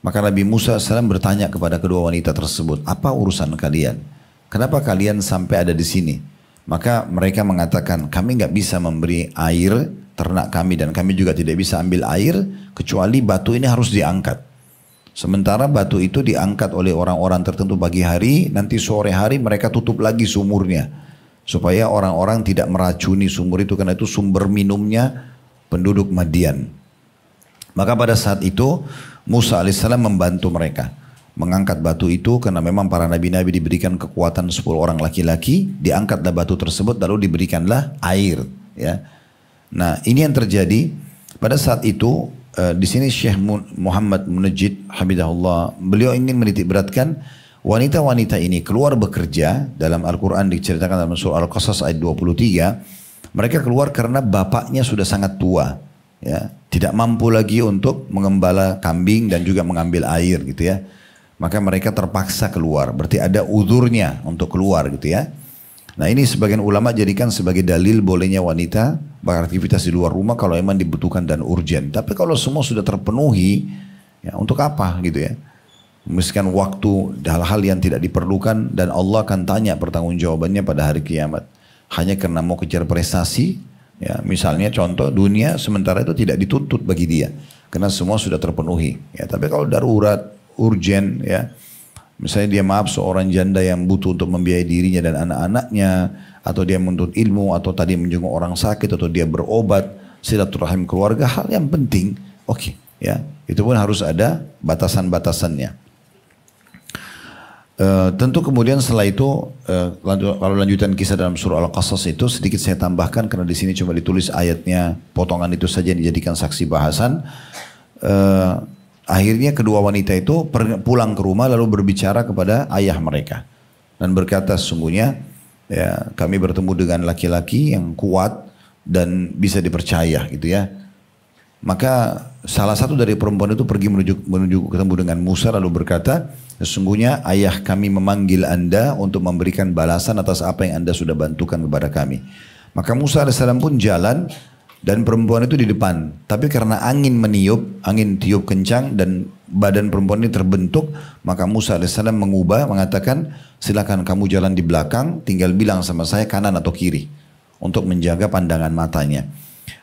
Maka Nabi Musa AS bertanya kepada kedua wanita tersebut, apa urusan kalian? Kenapa kalian sampai ada di sini? Maka mereka mengatakan, kami nggak bisa memberi air ternak kami dan kami juga tidak bisa ambil air kecuali batu ini harus diangkat. Sementara batu itu diangkat oleh orang-orang tertentu pagi hari, nanti sore hari mereka tutup lagi sumurnya. Supaya orang-orang tidak meracuni sumur itu karena itu sumber minumnya penduduk Madian. Maka pada saat itu Musa alaihissalam membantu mereka mengangkat batu itu karena memang para nabi-nabi diberikan kekuatan 10 orang laki-laki, diangkatlah batu tersebut lalu diberikanlah air ya. Nah, ini yang terjadi pada saat itu. Di sini Syekh Muhammad Munajjid Habibullah, beliau ingin menitik beratkan wanita-wanita ini keluar bekerja. Dalam Al-Quran diceritakan dalam surah Al-Qasas ayat 23, mereka keluar karena bapaknya sudah sangat tua ya, tidak mampu lagi untuk mengembala kambing dan juga mengambil air gitu ya. Maka mereka terpaksa keluar, berarti ada uzurnya untuk keluar gitu ya. Nah ini sebagian ulama jadikan sebagai dalil bolehnya wanita beraktivitas di luar rumah kalau memang dibutuhkan dan urgent. Tapi kalau semua sudah terpenuhi, ya untuk apa gitu ya? Menghabiskan waktu hal-hal yang tidak diperlukan dan Allah akan tanya pertanggungjawabannya pada hari kiamat. Hanya karena mau kejar prestasi, ya misalnya contoh dunia sementara itu tidak dituntut bagi dia karena semua sudah terpenuhi. Ya tapi kalau darurat, urgent, ya. Misalnya dia maaf seorang janda yang butuh untuk membiayai dirinya dan anak-anaknya, atau dia menuntut ilmu, atau tadi menjenguk orang sakit, atau dia berobat, silaturahim keluarga, hal yang penting, oke, ya, itu pun harus ada batasan-batasannya. Tentu kemudian setelah itu, kalau lanjutan kisah dalam surah Al-Qasas itu sedikit saya tambahkan karena di sini cuma ditulis ayatnya, potongan itu saja yang dijadikan saksi bahasan. Akhirnya kedua wanita itu pulang ke rumah lalu berbicara kepada ayah mereka. Dan berkata sesungguhnya ya, kami bertemu dengan laki-laki yang kuat dan bisa dipercaya gitu ya. Maka salah satu dari perempuan itu pergi menuju ketemu dengan Musa lalu berkata, sesungguhnya ayah kami memanggil anda untuk memberikan balasan atas apa yang anda sudah bantukan kepada kami. Maka Musa AS pun jalan. Dan perempuan itu di depan. Tapi karena angin meniup, angin tiup kencang dan badan perempuan ini terbentuk, maka Musa AS mengubah, mengatakan silakan kamu jalan di belakang, tinggal bilang sama saya kanan atau kiri. Untuk menjaga pandangan matanya.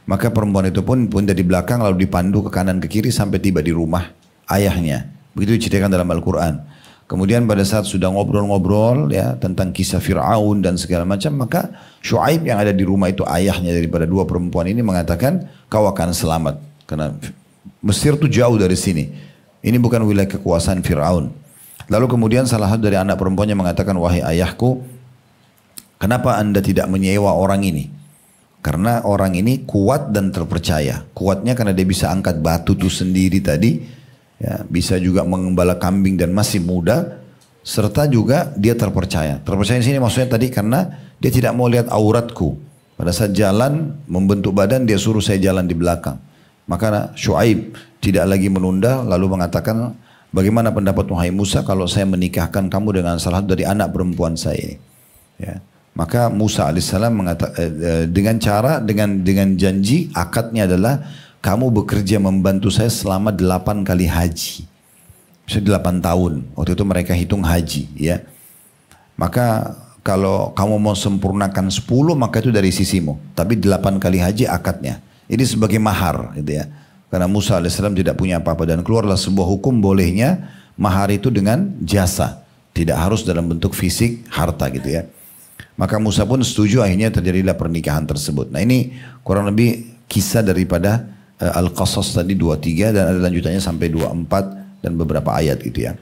Maka perempuan itu pun dari belakang lalu dipandu ke kanan ke kiri sampai tiba di rumah ayahnya. Begitu diceritakan dalam Al-Quran. Kemudian pada saat sudah ngobrol-ngobrol ya tentang kisah Fir'aun dan segala macam, maka Syuaib yang ada di rumah itu ayahnya daripada 2 perempuan ini mengatakan kau akan selamat karena Mesir itu jauh dari sini. Ini bukan wilayah kekuasaan Fir'aun. Lalu kemudian salah satu dari anak perempuannya mengatakan, wahai ayahku, kenapa anda tidak menyewa orang ini? Karena orang ini kuat dan terpercaya. Kuatnya karena dia bisa angkat batu itu sendiri tadi. Ya, bisa juga mengembala kambing dan masih muda, serta juga dia terpercaya. Terpercaya di sini maksudnya tadi karena dia tidak mau lihat auratku. Pada saat jalan membentuk badan dia suruh saya jalan di belakang. Maka Syuaib tidak lagi menunda lalu mengatakan, bagaimana pendapat wahai Musa kalau saya menikahkan kamu dengan salah satu dari anak perempuan saya ini? Ya. Maka Musa alaihissalam mengatakan dengan janji akadnya adalah kamu bekerja membantu saya selama 8 kali haji. Bisa 8 tahun. Waktu itu mereka hitung haji ya. Maka kalau kamu mau sempurnakan 10 maka itu dari sisimu. Tapi 8 kali haji akadnya. Ini sebagai mahar gitu ya. Karena Musa alaihissalam tidak punya apa-apa. Dan keluarlah sebuah hukum bolehnya mahar itu dengan jasa. Tidak harus dalam bentuk fisik harta gitu ya. Maka Musa pun setuju, akhirnya terjadilah pernikahan tersebut. Nah ini kurang lebih kisah daripada Al-Qasas tadi 23 dan ada lanjutannya sampai 24 dan beberapa ayat gitu ya.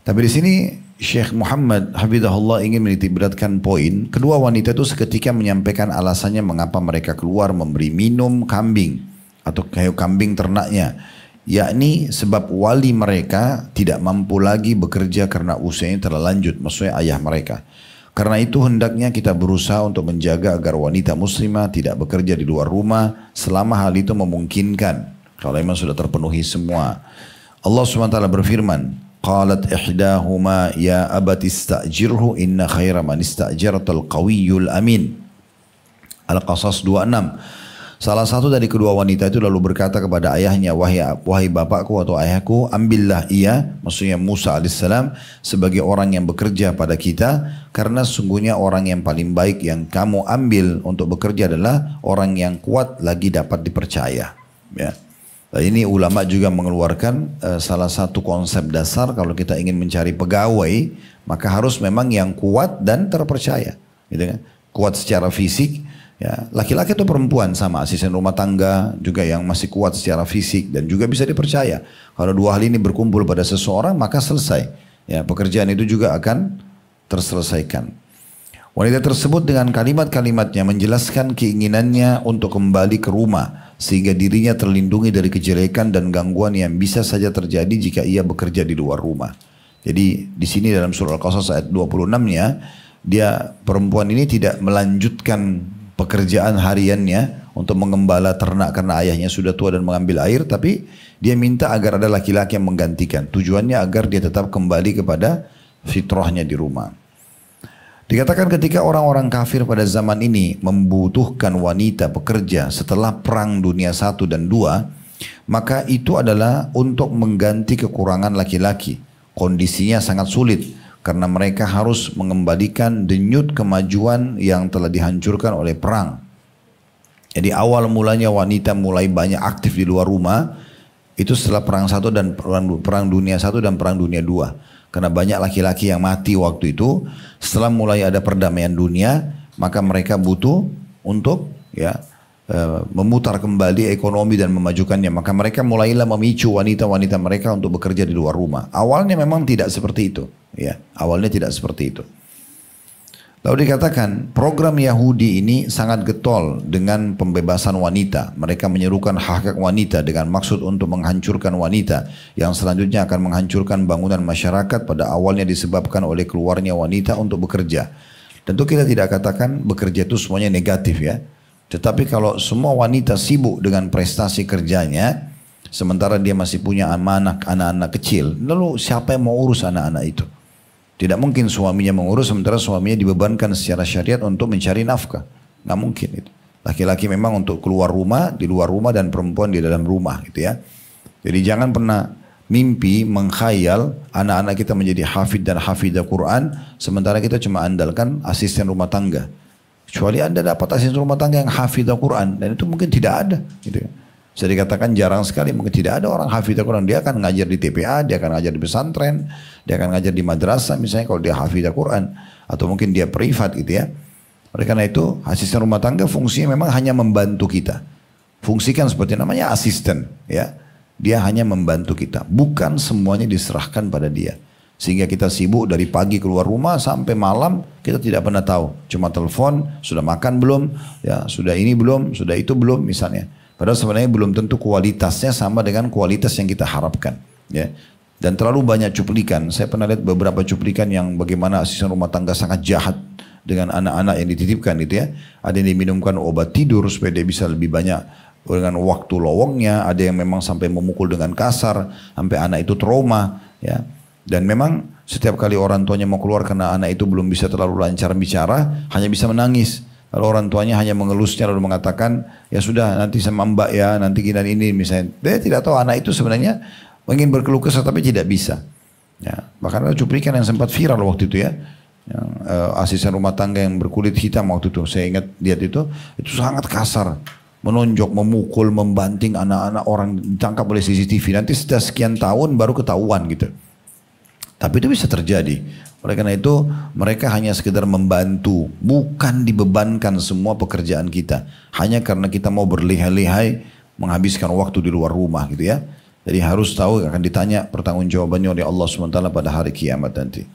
Tapi di sini Syekh Muhammad Habibullah ingin menitik beratkan poin, kedua wanita itu seketika menyampaikan alasannya mengapa mereka keluar memberi minum kambing atau kayu kambing ternaknya. yakni sebab wali mereka tidak mampu lagi bekerja karena usianya telah lanjut, maksudnya ayah mereka. Karena itu hendaknya kita berusaha untuk menjaga agar wanita muslimah tidak bekerja di luar rumah selama hal itu memungkinkan. Kalau memang sudah terpenuhi semua. Allah SWT berfirman, qalat ihdahuma ya abati ista'jirhu inna khaira man ista'jartal qawiyul amin. Al-Qasas 26. Salah satu dari kedua wanita itu lalu berkata kepada ayahnya, wahai bapakku atau ayahku, ambillah ia, maksudnya Musa alaihissalam, sebagai orang yang bekerja pada kita, karena sungguhnya orang yang paling baik yang kamu ambil untuk bekerja adalah orang yang kuat lagi dapat dipercaya. Ya. Nah, ini ulama juga mengeluarkan salah satu konsep dasar kalau kita ingin mencari pegawai, maka harus memang yang kuat dan terpercaya. Gitu kan? Kuat secara fisik. Ya, laki-laki atau perempuan sama, asisten rumah tangga juga yang masih kuat secara fisik dan juga bisa dipercaya. Kalau dua hal ini berkumpul pada seseorang maka selesai. Ya, pekerjaan itu juga akan terselesaikan. Wanita tersebut dengan kalimat-kalimatnya menjelaskan keinginannya untuk kembali ke rumah sehingga dirinya terlindungi dari kejelekan dan gangguan yang bisa saja terjadi jika ia bekerja di luar rumah. Jadi di sini dalam surah Al-Qasas ayat 26-nya, dia perempuan ini tidak melanjutkan pekerjaan hariannya untuk mengembala ternak karena ayahnya sudah tua dan mengambil air, tapi dia minta agar ada laki-laki yang menggantikan. Tujuannya agar dia tetap kembali kepada fitrahnya di rumah. Dikatakan ketika orang-orang kafir pada zaman ini membutuhkan wanita pekerja setelah perang dunia 1 dan 2, maka itu adalah untuk mengganti kekurangan laki-laki. Kondisinya sangat sulit karena mereka harus mengembalikan denyut kemajuan yang telah dihancurkan oleh perang. Jadi awal mulanya wanita mulai banyak aktif di luar rumah itu setelah perang 1 dan perang dunia 1 dan perang dunia 2. Karena banyak laki-laki yang mati waktu itu. Setelah mulai ada perdamaian dunia, maka mereka butuh untuk memutar kembali ekonomi dan memajukannya. Maka mereka mulailah memicu wanita-wanita mereka untuk bekerja di luar rumah. Awalnya memang tidak seperti itu. Ya, awalnya tidak seperti itu. Lalu dikatakan program Yahudi ini sangat getol dengan pembebasan wanita. Mereka menyerukan hak-hak wanita dengan maksud untuk menghancurkan wanita yang selanjutnya akan menghancurkan bangunan masyarakat pada awalnya disebabkan oleh keluarnya wanita untuk bekerja. Tentu kita tidak katakan bekerja itu semuanya negatif ya. Tetapi kalau semua wanita sibuk dengan prestasi kerjanya, sementara dia masih punya anak-anak kecil, lalu siapa yang mau urus anak-anak itu? Tidak mungkin suaminya mengurus sementara suaminya dibebankan secara syariat untuk mencari nafkah. Nggak mungkin itu. Laki-laki memang untuk keluar rumah, di luar rumah, dan perempuan di dalam rumah gitu ya. Jadi jangan pernah mimpi mengkhayal anak-anak kita menjadi hafid dan hafidah Quran sementara kita cuma andalkan asisten rumah tangga. Kecuali Anda dapat asisten rumah tangga yang hafidah Quran, dan itu mungkin tidak ada gitu ya. Bisa dikatakan jarang sekali, mungkin tidak ada orang hafidzah Quran. Dia akan ngajar di TPA, dia akan ngajar di pesantren, dia akan ngajar di madrasah misalnya kalau dia hafidzah Quran. Atau mungkin dia privat gitu ya. Oleh karena itu, asisten rumah tangga fungsinya memang hanya membantu kita. Fungsikan seperti namanya asisten ya. Dia hanya membantu kita. Bukan semuanya diserahkan pada dia. Sehingga kita sibuk dari pagi keluar rumah sampai malam kita tidak pernah tahu. Cuma telepon, sudah makan belum, ya sudah ini belum, sudah itu belum misalnya. Padahal sebenarnya belum tentu kualitasnya sama dengan kualitas yang kita harapkan. Ya. Dan terlalu banyak cuplikan. Saya pernah lihat beberapa cuplikan yang bagaimana asisten rumah tangga sangat jahat dengan anak-anak yang dititipkan gitu ya. Ada yang diminumkan obat tidur supaya dia bisa lebih banyak dengan waktu lowongnya. Ada yang memang sampai memukul dengan kasar sampai anak itu trauma. Ya. Dan memang setiap kali orang tuanya mau keluar karena anak itu belum bisa terlalu lancar bicara, hanya bisa menangis. Kalau orang tuanya hanya mengelusnya lalu mengatakan, ya sudah nanti sama mbak ya, nanti gini dan ini misalnya. Dia tidak tahu anak itu sebenarnya ingin berkeluh kesah tapi tidak bisa. Ya, bahkan ada cuplikan yang sempat viral waktu itu ya. Yang, asisten rumah tangga yang berkulit hitam waktu itu. Saya ingat lihat itu sangat kasar. Menonjok, memukul, membanting anak-anak orang ditangkap oleh CCTV. Nanti setelah sekian tahun baru ketahuan gitu. Tapi itu bisa terjadi. Oleh karena itu mereka hanya sekedar membantu, bukan dibebankan semua pekerjaan kita. Hanya karena kita mau berlihai-lihai menghabiskan waktu di luar rumah gitu ya. Jadi harus tahu akan ditanya pertanggungjawabannya oleh Allah SWT pada hari kiamat nanti.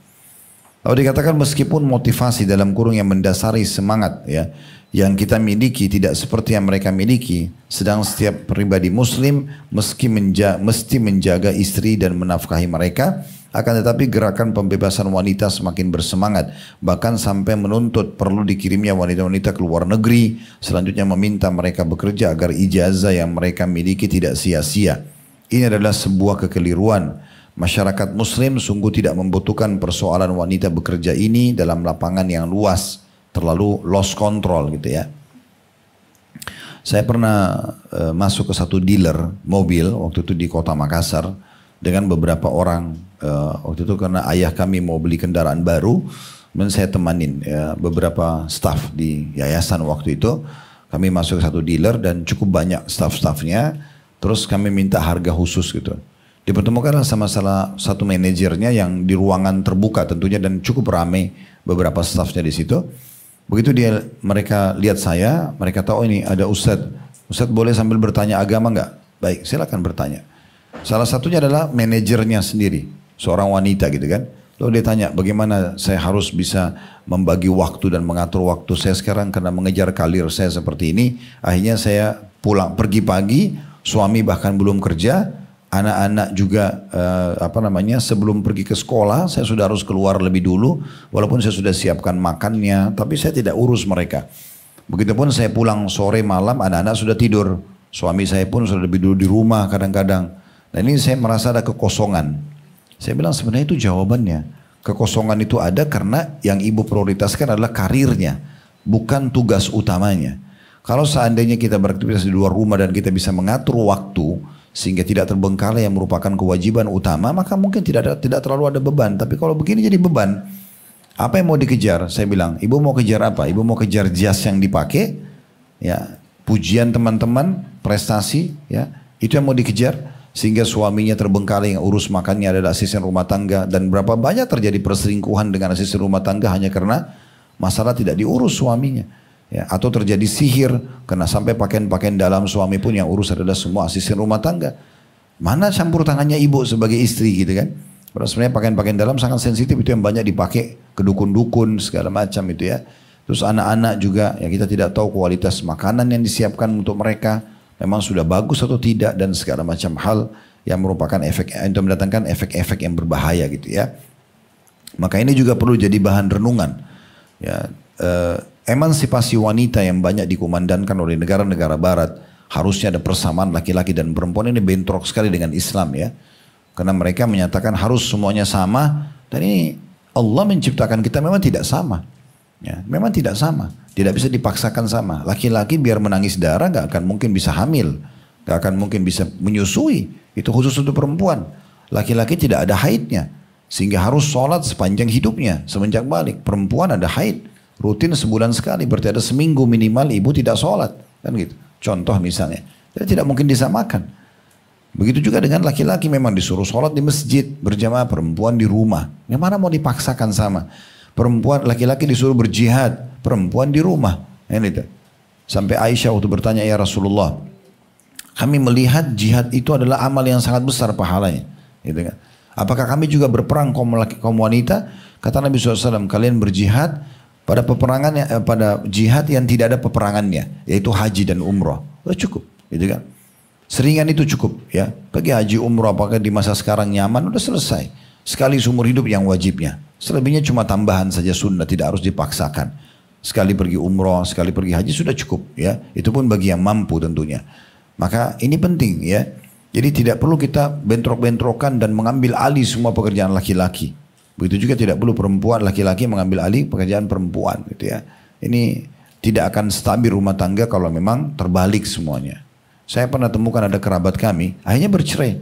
Lalu dikatakan meskipun motivasi dalam kurung yang mendasari semangat ya, yang kita miliki tidak seperti yang mereka miliki. Sedang setiap pribadi muslim mesti menjaga istri dan menafkahi mereka. Akan tetapi gerakan pembebasan wanita semakin bersemangat. Bahkan sampai menuntut perlu dikirimnya wanita-wanita ke luar negeri. Selanjutnya meminta mereka bekerja agar ijazah yang mereka miliki tidak sia-sia. Ini adalah sebuah kekeliruan. Masyarakat muslim sungguh tidak membutuhkan persoalan wanita bekerja ini dalam lapangan yang luas. Terlalu lost control gitu ya. Saya pernah masuk ke satu dealer mobil waktu itu di kota Makassar dengan beberapa orang. Waktu itu karena ayah kami mau beli kendaraan baru, dan saya temanin ya, beberapa staff di yayasan waktu itu. Kami masuk ke satu dealer dan cukup banyak staff-staffnya. Terus kami minta harga khusus gitu. Dipertemukanlah sama salah satu manajernya yang di ruangan terbuka tentunya dan cukup ramai beberapa staffnya di situ. Begitu mereka lihat saya, mereka tahu ini ada Ustadz. Ustadz boleh sambil bertanya agama nggak? Baik, silakan bertanya. Salah satunya adalah manajernya sendiri, seorang wanita gitu kan. Lalu dia tanya, bagaimana saya harus bisa membagi waktu dan mengatur waktu saya sekarang karena mengejar karir saya seperti ini. Akhirnya saya pergi pagi, suami bahkan belum kerja, anak-anak juga sebelum pergi ke sekolah saya sudah harus keluar lebih dulu. Walaupun saya sudah siapkan makannya, tapi saya tidak urus mereka. Begitupun saya pulang sore malam, anak-anak sudah tidur. Suami saya pun sudah lebih dulu di rumah kadang-kadang. Dan ini saya merasa ada kekosongan. Saya bilang sebenarnya itu jawabannya. Kekosongan itu ada karena yang ibu prioritaskan adalah karirnya, bukan tugas utamanya. Kalau seandainya kita beraktivitas di luar rumah dan kita bisa mengatur waktu sehingga tidak terbengkalai yang merupakan kewajiban utama, maka mungkin tidak terlalu ada beban. Tapi kalau begini jadi beban. Apa yang mau dikejar? Saya bilang, ibu mau kejar apa? Ibu mau kejar jas yang dipakai, ya, pujian teman-teman, prestasi, ya, itu yang mau dikejar. Sehingga suaminya terbengkalai, yang urus makannya adalah asisten rumah tangga. Dan berapa banyak terjadi perselingkuhan dengan asisten rumah tangga hanya karena masalah tidak diurus suaminya. Ya, atau terjadi sihir, karena sampai pakaian-pakaian dalam suami pun yang urus adalah semua asisten rumah tangga. Mana campur tangannya ibu sebagai istri gitu kan. Padahal sebenarnya pakaian-pakaian dalam sangat sensitif, itu yang banyak dipakai ke dukun-dukun segala macam itu ya. Terus anak-anak juga, ya kita tidak tahu kualitas makanan yang disiapkan untuk mereka. Memang sudah bagus atau tidak dan segala macam hal yang merupakan efek untuk mendatangkan efek-efek yang berbahaya gitu ya. Maka ini juga perlu jadi bahan renungan. Ya, emansipasi wanita yang banyak dikumandangkan oleh negara-negara barat, harusnya ada persamaan laki-laki dan perempuan, ini bentrok sekali dengan Islam ya. Karena mereka menyatakan harus semuanya sama, dan ini Allah menciptakan kita memang tidak sama. Ya, memang tidak sama, tidak bisa dipaksakan sama. Laki-laki biar menangis darah gak akan mungkin bisa hamil, gak akan mungkin bisa menyusui. Itu khusus untuk perempuan. Laki-laki tidak ada haidnya, sehingga harus sholat sepanjang hidupnya semenjak balik. Perempuan ada haid, rutin sebulan sekali, berarti ada seminggu minimal ibu tidak sholat, kan gitu. Contoh misalnya, jadi tidak mungkin disamakan. Begitu juga dengan laki-laki, memang disuruh sholat di masjid berjamaah, perempuan di rumah. Yang mana mau dipaksakan sama? Perempuan, laki-laki disuruh berjihad, perempuan di rumah. Ini sampai Aisyah waktu bertanya, ya Rasulullah, kami melihat jihad itu adalah amal yang sangat besar pahalanya. Gitu kan? Apakah kami juga berperang kaum wanita? Kata Nabi SAW, kalian berjihad pada peperangan, pada jihad yang tidak ada peperangannya, yaitu haji dan umrah. Cukup, gitu kan? Seringan itu cukup, ya. Pergi haji umrah, apakah di masa sekarang nyaman? Udah selesai. Sekali seumur hidup yang wajibnya. Selebihnya cuma tambahan saja sunnah, tidak harus dipaksakan. Sekali pergi umrah, sekali pergi haji sudah cukup, ya. Itu pun bagi yang mampu tentunya. Maka ini penting, ya. Jadi tidak perlu kita bentrok-bentrokan dan mengambil alih semua pekerjaan laki-laki. Begitu juga tidak perlu perempuan, laki-laki mengambil alih pekerjaan perempuan, gitu ya. Ini tidak akan stabil rumah tangga kalau memang terbalik semuanya. Saya pernah temukan ada kerabat kami, akhirnya bercerai.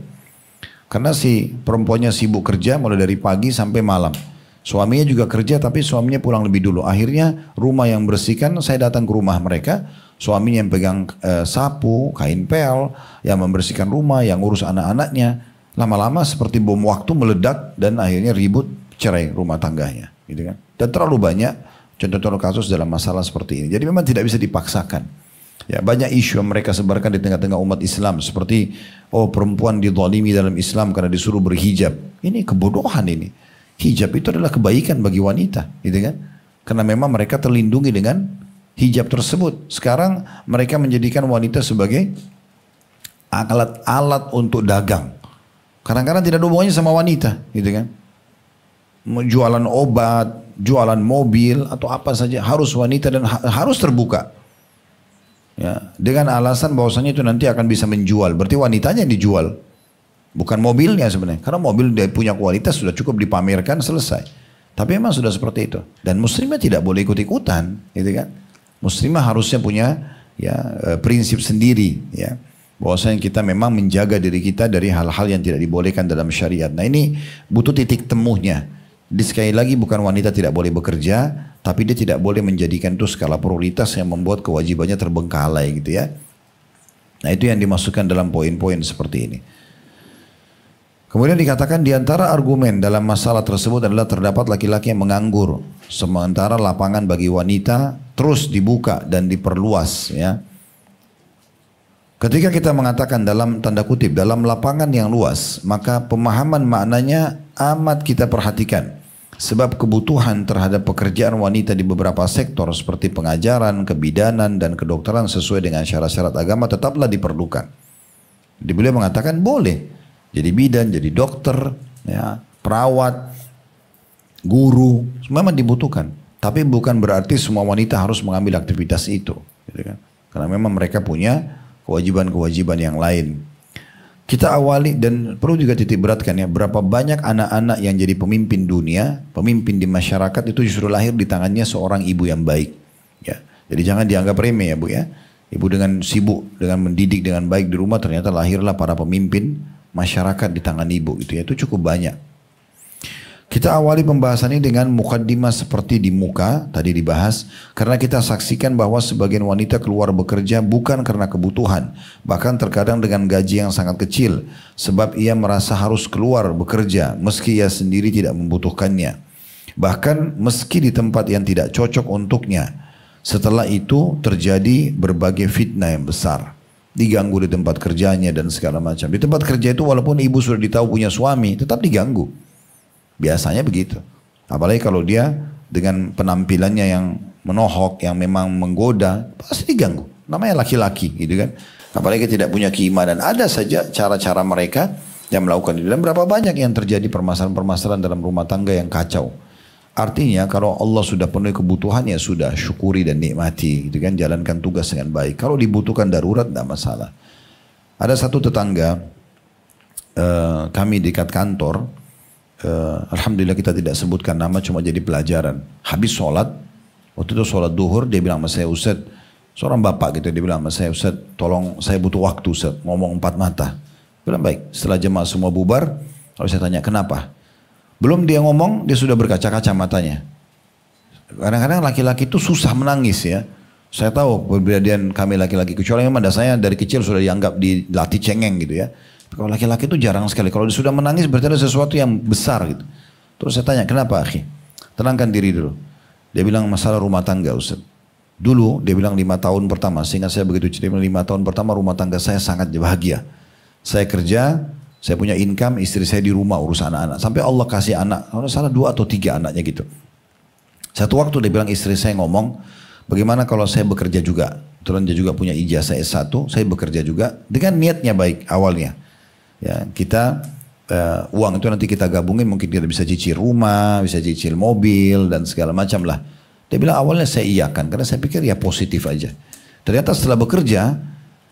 Karena si perempuannya sibuk kerja mulai dari pagi sampai malam. Suaminya juga kerja tapi suaminya pulang lebih dulu. Akhirnya rumah yang bersihkan, saya datang ke rumah mereka. Suaminya yang pegang sapu, kain pel, yang membersihkan rumah, yang urus anak-anaknya. Lama-lama seperti bom waktu meledak dan akhirnya ribut, cerai rumah tangganya. Gitu kan? Dan terlalu banyak contoh-contoh kasus dalam masalah seperti ini. Jadi memang tidak bisa dipaksakan. Ya, banyak isu yang mereka sebarkan di tengah-tengah umat Islam seperti perempuan dizalimi dalam Islam karena disuruh berhijab. Ini kebodohan ini. Hijab itu adalah kebaikan bagi wanita, gitu kan? Karena memang mereka terlindungi dengan hijab tersebut. Sekarang mereka menjadikan wanita sebagai alat-alat untuk dagang. Kadang-kadang tidak ada hubungannya sama wanita, gitu kan. Jualan obat, jualan mobil atau apa saja harus wanita dan harus terbuka. Ya, dengan alasan bahwasanya itu nanti akan bisa menjual. Berarti wanitanya yang dijual, bukan mobilnya sebenarnya. Karena mobil dia punya kualitas sudah cukup dipamerkan, selesai. Tapi memang sudah seperti itu. Dan muslimah tidak boleh ikut-ikutan, gitu kan. Muslimah harusnya punya ya prinsip sendiri, ya. Bahwasanya kita memang menjaga diri kita dari hal-hal yang tidak dibolehkan dalam syariat. Nah ini butuh titik temunya. Jadi sekali lagi bukan wanita tidak boleh bekerja, tapi dia tidak boleh menjadikan itu skala prioritas yang membuat kewajibannya terbengkalai gitu ya. Nah itu yang dimasukkan dalam poin-poin seperti ini. Kemudian dikatakan di antara argumen dalam masalah tersebut adalah terdapat laki-laki yang menganggur, sementara lapangan bagi wanita terus dibuka dan diperluas ya. Ketika kita mengatakan dalam tanda kutip dalam lapangan yang luas, maka pemahaman maknanya amat kita perhatikan. Sebab kebutuhan terhadap pekerjaan wanita di beberapa sektor seperti pengajaran, kebidanan, dan kedokteran sesuai dengan syarat-syarat agama tetaplah diperlukan. Beliau mengatakan boleh jadi bidan, jadi dokter, ya, perawat, guru, memang dibutuhkan. Tapi bukan berarti semua wanita harus mengambil aktivitas itu, gitu kan? Karena memang mereka punya kewajiban-kewajiban yang lain. Kita awali dan perlu juga titik beratkan ya, berapa banyak anak-anak yang jadi pemimpin dunia, pemimpin di masyarakat itu justru lahir di tangannya seorang ibu yang baik. Ya, jadi jangan dianggap remeh ya Bu ya. Ibu dengan sibuk dengan mendidik dengan baik di rumah, ternyata lahirlah para pemimpin masyarakat di tangan ibu gitu ya. Itu cukup banyak. Kita awali pembahasan ini dengan mukaddimah seperti di muka tadi dibahas, karena kita saksikan bahwa sebagian wanita keluar bekerja bukan karena kebutuhan, bahkan terkadang dengan gaji yang sangat kecil, sebab ia merasa harus keluar bekerja meski ia sendiri tidak membutuhkannya. Bahkan meski di tempat yang tidak cocok untuknya. Setelah itu terjadi berbagai fitnah yang besar. Diganggu di tempat kerjanya dan segala macam. Di tempat kerja itu walaupun ibu sudah ditahu punya suami, tetap diganggu. Biasanya begitu. Apalagi kalau dia dengan penampilannya yang menohok, yang memang menggoda, pasti diganggu. Namanya laki-laki gitu kan. Apalagi tidak punya keimanan. Ada saja cara-cara mereka yang melakukan itu. Dan berapa banyak yang terjadi permasalahan-permasalahan dalam rumah tangga yang kacau. Artinya kalau Allah sudah penuhi kebutuhan ya sudah syukuri dan nikmati gitu kan. Jalankan tugas dengan baik. Kalau dibutuhkan darurat tidak masalah. Ada satu tetangga kami dekat kantor. Alhamdulillah kita tidak sebutkan nama, cuma jadi pelajaran. Habis sholat, waktu itu sholat duhur, dia bilang sama saya, Ustaz, seorang bapak gitu, dia bilang sama saya, Ustaz, tolong saya butuh waktu Ustaz, ngomong empat mata. Bilang baik, setelah jemaah semua bubar, lalu saya tanya kenapa? Belum dia ngomong, dia sudah berkaca-kaca matanya. Kadang-kadang laki-laki itu susah menangis ya. Saya tahu perbedaan kami laki-laki, kecuali memang dasarnya dari kecil sudah dianggap dilatih cengeng gitu ya. Kalau laki-laki itu jarang sekali. Kalau dia sudah menangis berarti ada sesuatu yang besar gitu. Terus saya tanya, kenapa akhi? Tenangkan diri dulu. Dia bilang masalah rumah tangga Ustaz. Dulu dia bilang 5 tahun pertama, sehingga saya begitu cerita 5 tahun pertama rumah tangga saya sangat bahagia. Saya kerja, saya punya income, istri saya di rumah urus anak-anak. Sampai Allah kasih anak, kalau salah 2 atau 3 anaknya gitu. Satu waktu dia bilang istri saya ngomong, bagaimana kalau saya bekerja juga? Kebetulan dia juga punya ijazah S1, saya bekerja juga dengan niatnya baik awalnya. Ya, kita uang itu nanti kita gabungin, mungkin kita bisa cicil rumah, bisa cicil mobil dan segala macam lah. Dia bilang awalnya saya iyakan karena saya pikir ya positif aja. Ternyata setelah bekerja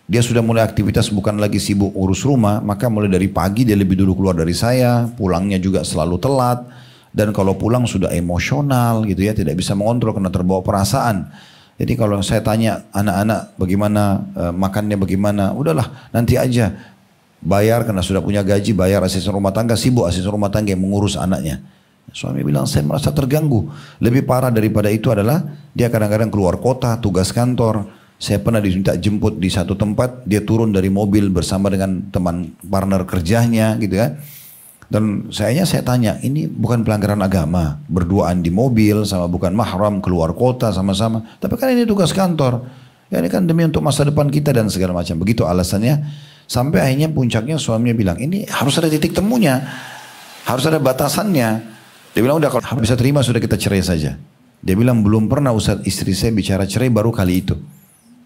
dia sudah mulai aktivitas, bukan lagi sibuk urus rumah, maka mulai dari pagi dia lebih dulu keluar dari saya, pulangnya juga selalu telat, dan kalau pulang sudah emosional gitu ya, tidak bisa mengontrol karena terbawa perasaan. Jadi kalau saya tanya anak-anak bagaimana makannya bagaimana, udahlah nanti aja. Bayar karena sudah punya gaji, bayar asisten rumah tangga, sibuk asisten rumah tangga yang mengurus anaknya. Suami bilang saya merasa terganggu. Lebih parah daripada itu adalah dia kadang-kadang keluar kota, tugas kantor. Saya pernah diminta jemput di satu tempat, dia turun dari mobil bersama dengan teman partner kerjanya gitu kan. Dan saya tanya, ini bukan pelanggaran agama, berduaan di mobil sama bukan mahram, keluar kota sama-sama. Tapi kan ini tugas kantor. Ya ini kan demi untuk masa depan kita dan segala macam. Begitu alasannya. Sampai akhirnya puncaknya suaminya bilang, ini harus ada titik temunya, harus ada batasannya. Dia bilang udah kalau bisa terima sudah kita cerai saja. Dia bilang belum pernah Ustaz istri saya bicara cerai baru kali itu.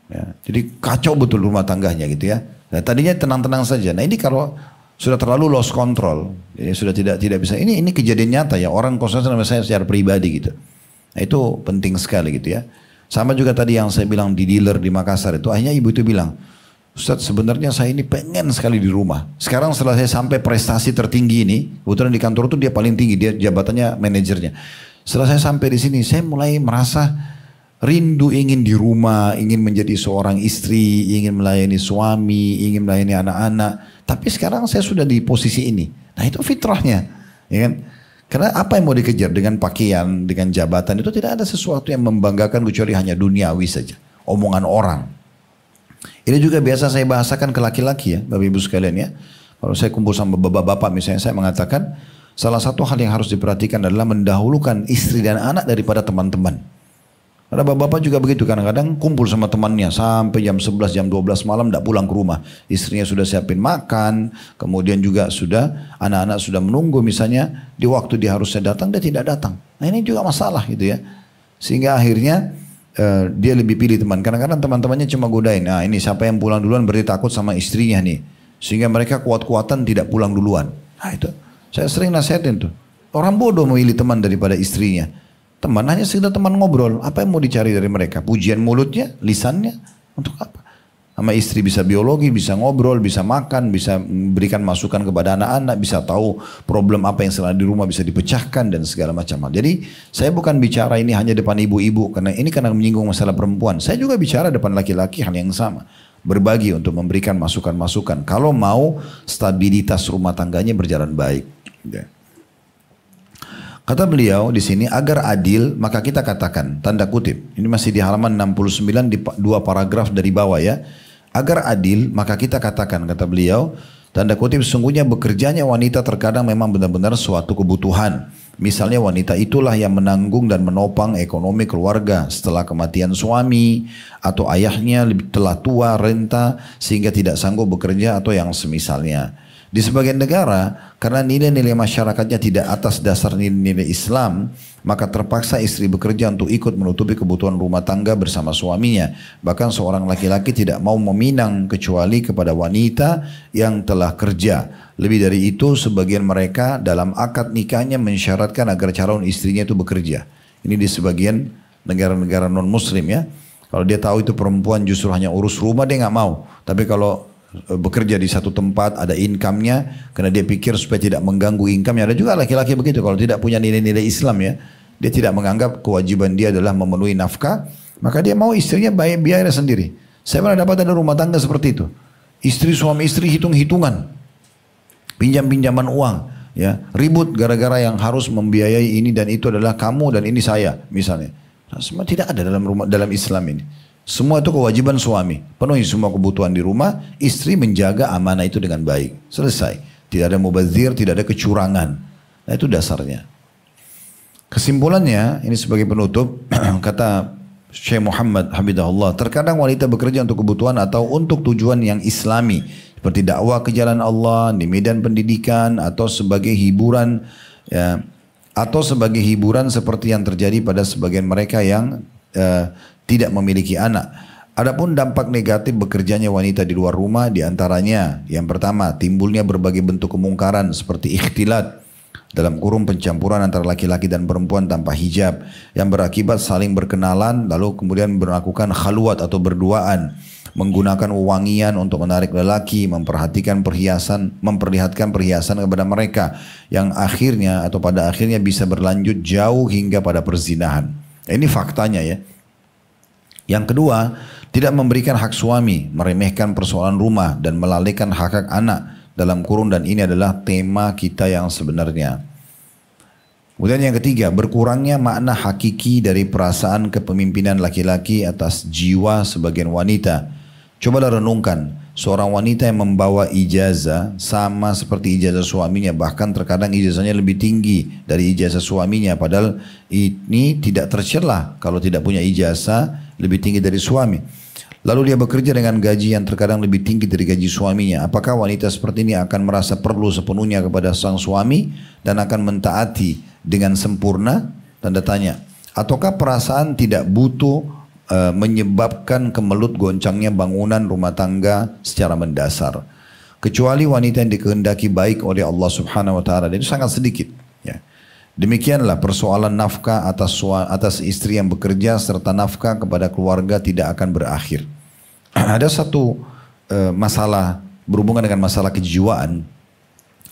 Ya, jadi kacau betul rumah tangganya gitu ya. Nah, tadinya tenang-tenang saja. Nah ini kalau sudah terlalu lost control, ya sudah tidak bisa. Ini kejadian nyata ya, orang konsultasi sama saya secara pribadi gitu. Nah itu penting sekali gitu ya. Sama juga tadi yang saya bilang di dealer di Makassar itu, akhirnya ibu itu bilang, Ustaz sebenarnya saya ini pengen sekali di rumah. Sekarang setelah saya sampai prestasi tertinggi ini, kebetulan di kantor itu dia paling tinggi, dia jabatannya manajernya. Setelah saya sampai di sini, saya mulai merasa rindu ingin di rumah, ingin menjadi seorang istri, ingin melayani suami, ingin melayani anak-anak. Tapi sekarang saya sudah di posisi ini. Nah itu fitrahnya, ya kan? Karena apa yang mau dikejar dengan pakaian, dengan jabatan itu tidak ada sesuatu yang membanggakan kecuali hanya duniawi saja. Omongan orang. Ini juga biasa saya bahasakan ke laki-laki ya, Bapak Ibu sekalian ya. Kalau saya kumpul sama bapak-bapak misalnya, saya mengatakan salah satu hal yang harus diperhatikan adalah mendahulukan istri dan anak daripada teman-teman. Karena bapak-bapak juga begitu, kadang-kadang kumpul sama temannya sampai jam 11, jam 12 malam tidak pulang ke rumah. Istrinya sudah siapin makan, kemudian juga sudah anak-anak sudah menunggu misalnya, di waktu dia harusnya datang, dia tidak datang. Nah ini juga masalah gitu ya. Sehingga akhirnya dia lebih pilih teman. Kadang-kadang teman-temannya cuma godain, nah ini siapa yang pulang duluan berarti takut sama istrinya nih. Sehingga mereka kuat-kuatan tidak pulang duluan. Nah itu, saya sering nasihatin tuh. Orang bodoh memilih teman daripada istrinya. Teman hanya sekedar teman ngobrol. Apa yang mau dicari dari mereka? Pujian mulutnya, lisannya, untuk apa? Sama istri bisa biologi, bisa ngobrol, bisa makan, bisa berikan masukan kepada anak-anak, bisa tahu problem apa yang salah di rumah bisa dipecahkan dan segala macam hal. Jadi saya bukan bicara ini hanya depan ibu-ibu karena menyinggung masalah perempuan. Saya juga bicara depan laki-laki hal yang sama. Berbagi untuk memberikan masukan-masukan. Kalau mau stabilitas rumah tangganya berjalan baik. Ya. Kata beliau di sini, agar adil maka kita katakan, tanda kutip, ini masih di halaman 69 di dua paragraf dari bawah ya. Agar adil maka kita katakan, kata beliau, tanda kutip, sungguhnya bekerjanya wanita terkadang memang benar-benar suatu kebutuhan. Misalnya wanita itulah yang menanggung dan menopang ekonomi keluarga setelah kematian suami, atau ayahnya telah tua, renta, sehingga tidak sanggup bekerja atau yang semisalnya. Di sebagian negara, karena nilai-nilai masyarakatnya tidak atas dasar nilai-nilai Islam, maka terpaksa istri bekerja untuk ikut menutupi kebutuhan rumah tangga bersama suaminya. Bahkan seorang laki-laki tidak mau meminang kecuali kepada wanita yang telah kerja. Lebih dari itu, sebagian mereka dalam akad nikahnya mensyaratkan agar calon istrinya itu bekerja. Ini di sebagian negara-negara non-muslim ya. Kalau dia tahu itu perempuan justru hanya urus rumah, dia nggak mau. Tapi kalau bekerja di satu tempat ada income-nya karena dia pikir supaya tidak mengganggu income-nya. Ada juga laki-laki begitu, kalau tidak punya nilai-nilai Islam ya, dia tidak menganggap kewajiban dia adalah memenuhi nafkah, maka dia mau istrinya biaya sendiri. Saya pernah dapat ada rumah tangga seperti itu, suami istri hitung-hitungan, pinjam-pinjaman uang ya, ribut gara-gara yang harus membiayai ini dan itu adalah kamu dan ini saya misalnya. Nah, semua tidak ada dalam Islam ini. Semua itu kewajiban suami. Penuhi semua kebutuhan di rumah. Istri menjaga amanah itu dengan baik. Selesai. Tidak ada mubazir, tidak ada kecurangan. Nah itu dasarnya. Kesimpulannya, ini sebagai penutup, kata Syekh Muhammad Habibullah, terkadang wanita bekerja untuk kebutuhan atau untuk tujuan yang islami. Seperti dakwah ke jalan Allah, di medan pendidikan, atau sebagai hiburan. Ya, atau sebagai hiburan seperti yang terjadi pada sebagian mereka yang tidak memiliki anak. Adapun dampak negatif bekerjanya wanita di luar rumah diantaranya, yang pertama, timbulnya berbagai bentuk kemungkaran seperti ikhtilat, dalam kurung pencampuran antara laki-laki dan perempuan tanpa hijab, yang berakibat saling berkenalan lalu kemudian melakukan khalwat atau berduaan, menggunakan wewangian untuk menarik lelaki, memperlihatkan perhiasan kepada mereka, yang akhirnya atau pada akhirnya bisa berlanjut jauh hingga pada perzinahan. Ini faktanya ya. Yang kedua, tidak memberikan hak suami, meremehkan persoalan rumah dan melalaikan hak-hak anak dalam kurung, dan ini adalah tema kita yang sebenarnya. Kemudian yang ketiga, berkurangnya makna hakiki dari perasaan kepemimpinan laki-laki atas jiwa sebagian wanita. Cobalah renungkan, seorang wanita yang membawa ijazah sama seperti ijazah suaminya, bahkan terkadang ijazahnya lebih tinggi dari ijazah suaminya, padahal ini tidak tercela kalau tidak punya ijazah lebih tinggi dari suami. Lalu dia bekerja dengan gaji yang terkadang lebih tinggi dari gaji suaminya. Apakah wanita seperti ini akan merasa perlu sepenuhnya kepada sang suami dan akan mentaati dengan sempurna? Tanda tanya. Ataukah perasaan tidak butuh menyebabkan kemelut goncangnya bangunan rumah tangga secara mendasar? Kecuali wanita yang dikehendaki baik oleh Allah Subhanahu wa taala, dan itu sangat sedikit, ya. Demikianlah persoalan nafkah atas istri yang bekerja serta nafkah kepada keluarga tidak akan berakhir. Ada satu masalah berhubungan dengan masalah kejiwaan.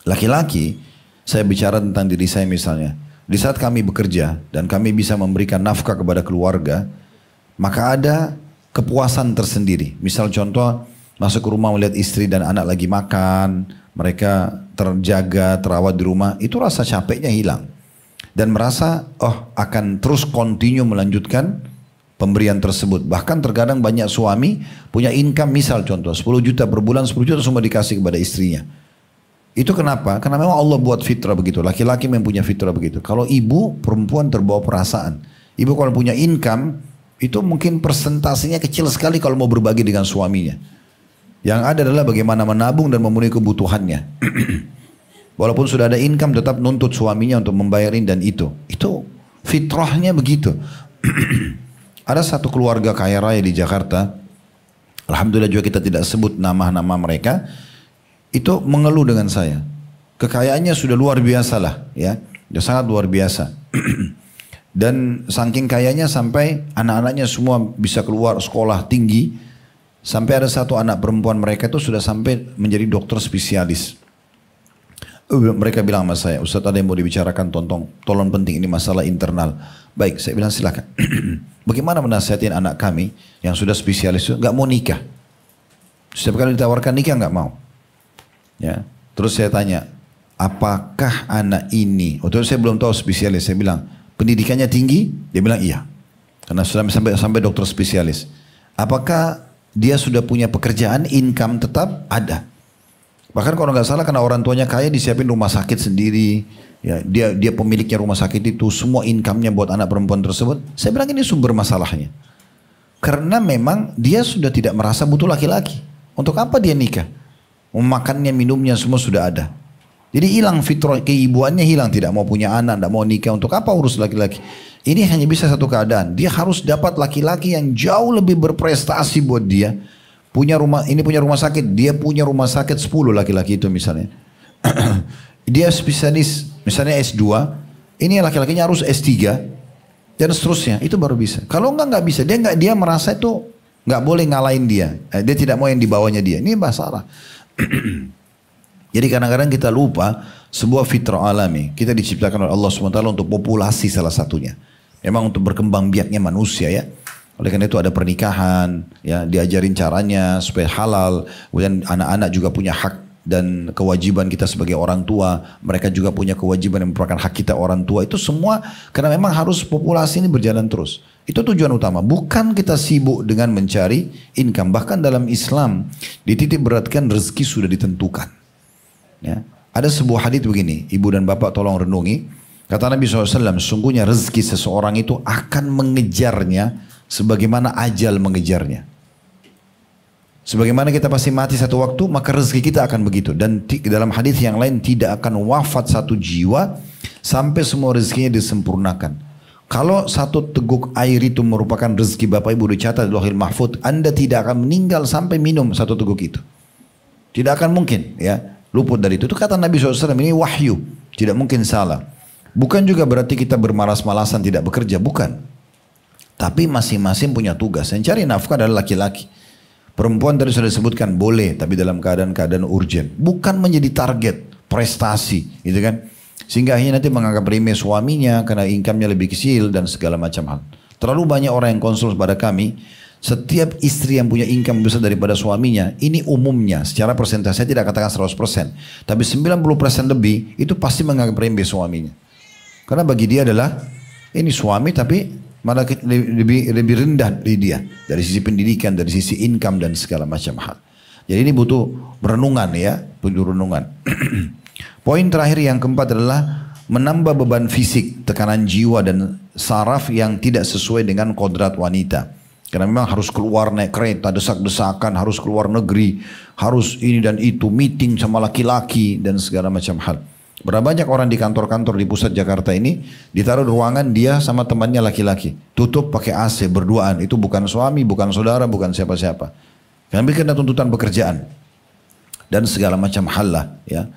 Laki-laki, saya bicara tentang diri saya misalnya. Di saat kami bekerja dan kami bisa memberikan nafkah kepada keluarga, maka ada kepuasan tersendiri. Misal contoh, masuk ke rumah melihat istri dan anak lagi makan, mereka terjaga, terawat di rumah, itu rasa capeknya hilang. Dan merasa, oh akan terus continue melanjutkan pemberian tersebut. Bahkan terkadang banyak suami punya income, misal contoh 10 juta per bulan, 10 juta semua dikasih kepada istrinya. Itu kenapa? Karena memang Allah buat fitrah begitu. Laki-laki mempunyai fitrah begitu. Kalau ibu, perempuan terbawa perasaan. Ibu kalau punya income, itu mungkin persentasenya kecil sekali kalau mau berbagi dengan suaminya. Yang ada adalah bagaimana menabung dan memenuhi kebutuhannya. Walaupun sudah ada income, tetap nuntut suaminya untuk membayarin dan itu. Itu fitrahnya begitu. Ada satu keluarga kaya raya di Jakarta. Alhamdulillah juga kita tidak sebut nama-nama mereka. Itu mengeluh dengan saya. Kekayaannya sudah luar biasa lah, ya. Sudah sangat luar biasa. Dan saking kayanya sampai anak-anaknya semua bisa keluar sekolah tinggi. Sampai ada satu anak perempuan mereka itu sudah sampai menjadi dokter spesialis. Mereka bilang sama saya, Ustaz ada yang mau dibicarakan, tolong penting, ini masalah internal. Baik, saya bilang silakan. Bagaimana menasihatin anak kami yang sudah spesialis itu gak mau nikah. Setiap kali ditawarkan nikah gak mau. Ya, terus saya tanya, apakah anak ini? Waktu itu saya belum tahu spesialis. Saya bilang, pendidikannya tinggi? Dia bilang iya, karena sudah sampai dokter spesialis. Apakah dia sudah punya pekerjaan, income tetap? Ada. Bahkan kalau nggak salah karena orang tuanya kaya disiapin rumah sakit sendiri. Ya, dia pemiliknya rumah sakit itu, semua income-nya buat anak perempuan tersebut. Saya bilang ini sumber masalahnya. Karena memang dia sudah tidak merasa butuh laki-laki. Untuk apa dia nikah? Makannya, minumnya semua sudah ada. Jadi hilang fitrah keibuannya, hilang, tidak mau punya anak, tidak mau nikah. Untuk apa urus laki-laki? Ini hanya bisa satu keadaan. Dia harus dapat laki-laki yang jauh lebih berprestasi buat dia. Punya rumah, ini punya rumah sakit, dia punya rumah sakit 10 laki-laki itu misalnya. Dia spesialis, misalnya S2, ini laki-lakinya harus S3 dan seterusnya. Itu baru bisa. Kalau nggak bisa. Dia merasa itu nggak boleh ngalahin dia. Dia tidak mau yang di bawahnya dia. Ini masalah. Jadi kadang-kadang kita lupa sebuah fitrah alami. Kita diciptakan oleh Allah SWT untuk populasi salah satunya. Memang untuk berkembang biaknya manusia, ya. Oleh karena itu ada pernikahan, ya, diajarin caranya supaya halal. Kemudian anak-anak juga punya hak dan kewajiban kita sebagai orang tua. Mereka juga punya kewajiban yang merupakan hak kita orang tua. Itu semua karena memang harus populasi ini berjalan terus. Itu tujuan utama. Bukan kita sibuk dengan mencari income. Bahkan dalam Islam dititik beratkan rezeki sudah ditentukan. Ya. Ada sebuah hadits begini. Ibu dan bapak tolong renungi. Kata Nabi SAW, sungguhnya rezeki seseorang itu akan mengejarnya sebagaimana ajal mengejarnya. Sebagaimana kita pasti mati satu waktu, maka rezeki kita akan begitu. Dan dalam hadis yang lain, tidak akan wafat satu jiwa sampai semua rezekinya disempurnakan. Kalau satu teguk air itu merupakan rezeki Bapak Ibu dicatat di Lauhil Mahfuz, Anda tidak akan meninggal sampai minum satu teguk itu. Tidak akan mungkin, ya, luput dari itu. Itu kata Nabi SAW, ini wahyu, tidak mungkin salah. Bukan juga berarti kita bermalas-malasan tidak bekerja, bukan. Tapi masing-masing punya tugas. Yang cari nafkah adalah laki-laki. Perempuan tadi sudah disebutkan boleh, tapi dalam keadaan-keadaan urgent. Bukan menjadi target, prestasi, gitu kan. Sehingga akhirnya nanti menganggap remeh suaminya karena income-nya lebih kecil dan segala macam hal. Terlalu banyak orang yang konsul pada kami, setiap istri yang punya income besar daripada suaminya, ini umumnya, secara persentase saya tidak katakan 100%, tapi 90% lebih, itu pasti menganggap remeh suaminya. Karena bagi dia adalah, ini suami tapi malah lebih rendah dari dia. Dari sisi pendidikan, dari sisi income dan segala macam hal. Jadi ini butuh renungan, ya, butuh renungan. Poin terakhir yang keempat adalah menambah beban fisik, tekanan jiwa dan saraf yang tidak sesuai dengan kodrat wanita. Karena memang harus keluar naik kereta, desak-desakan, harus keluar negeri, harus ini dan itu, meeting sama laki-laki dan segala macam hal. Berapa banyak orang di kantor-kantor di pusat Jakarta ini ditaruh ruangan dia sama temannya laki-laki, tutup pakai AC berduaan, itu bukan suami, bukan saudara, bukan siapa-siapa. Kami kena tuntutan pekerjaan dan segala macam hal lah ya.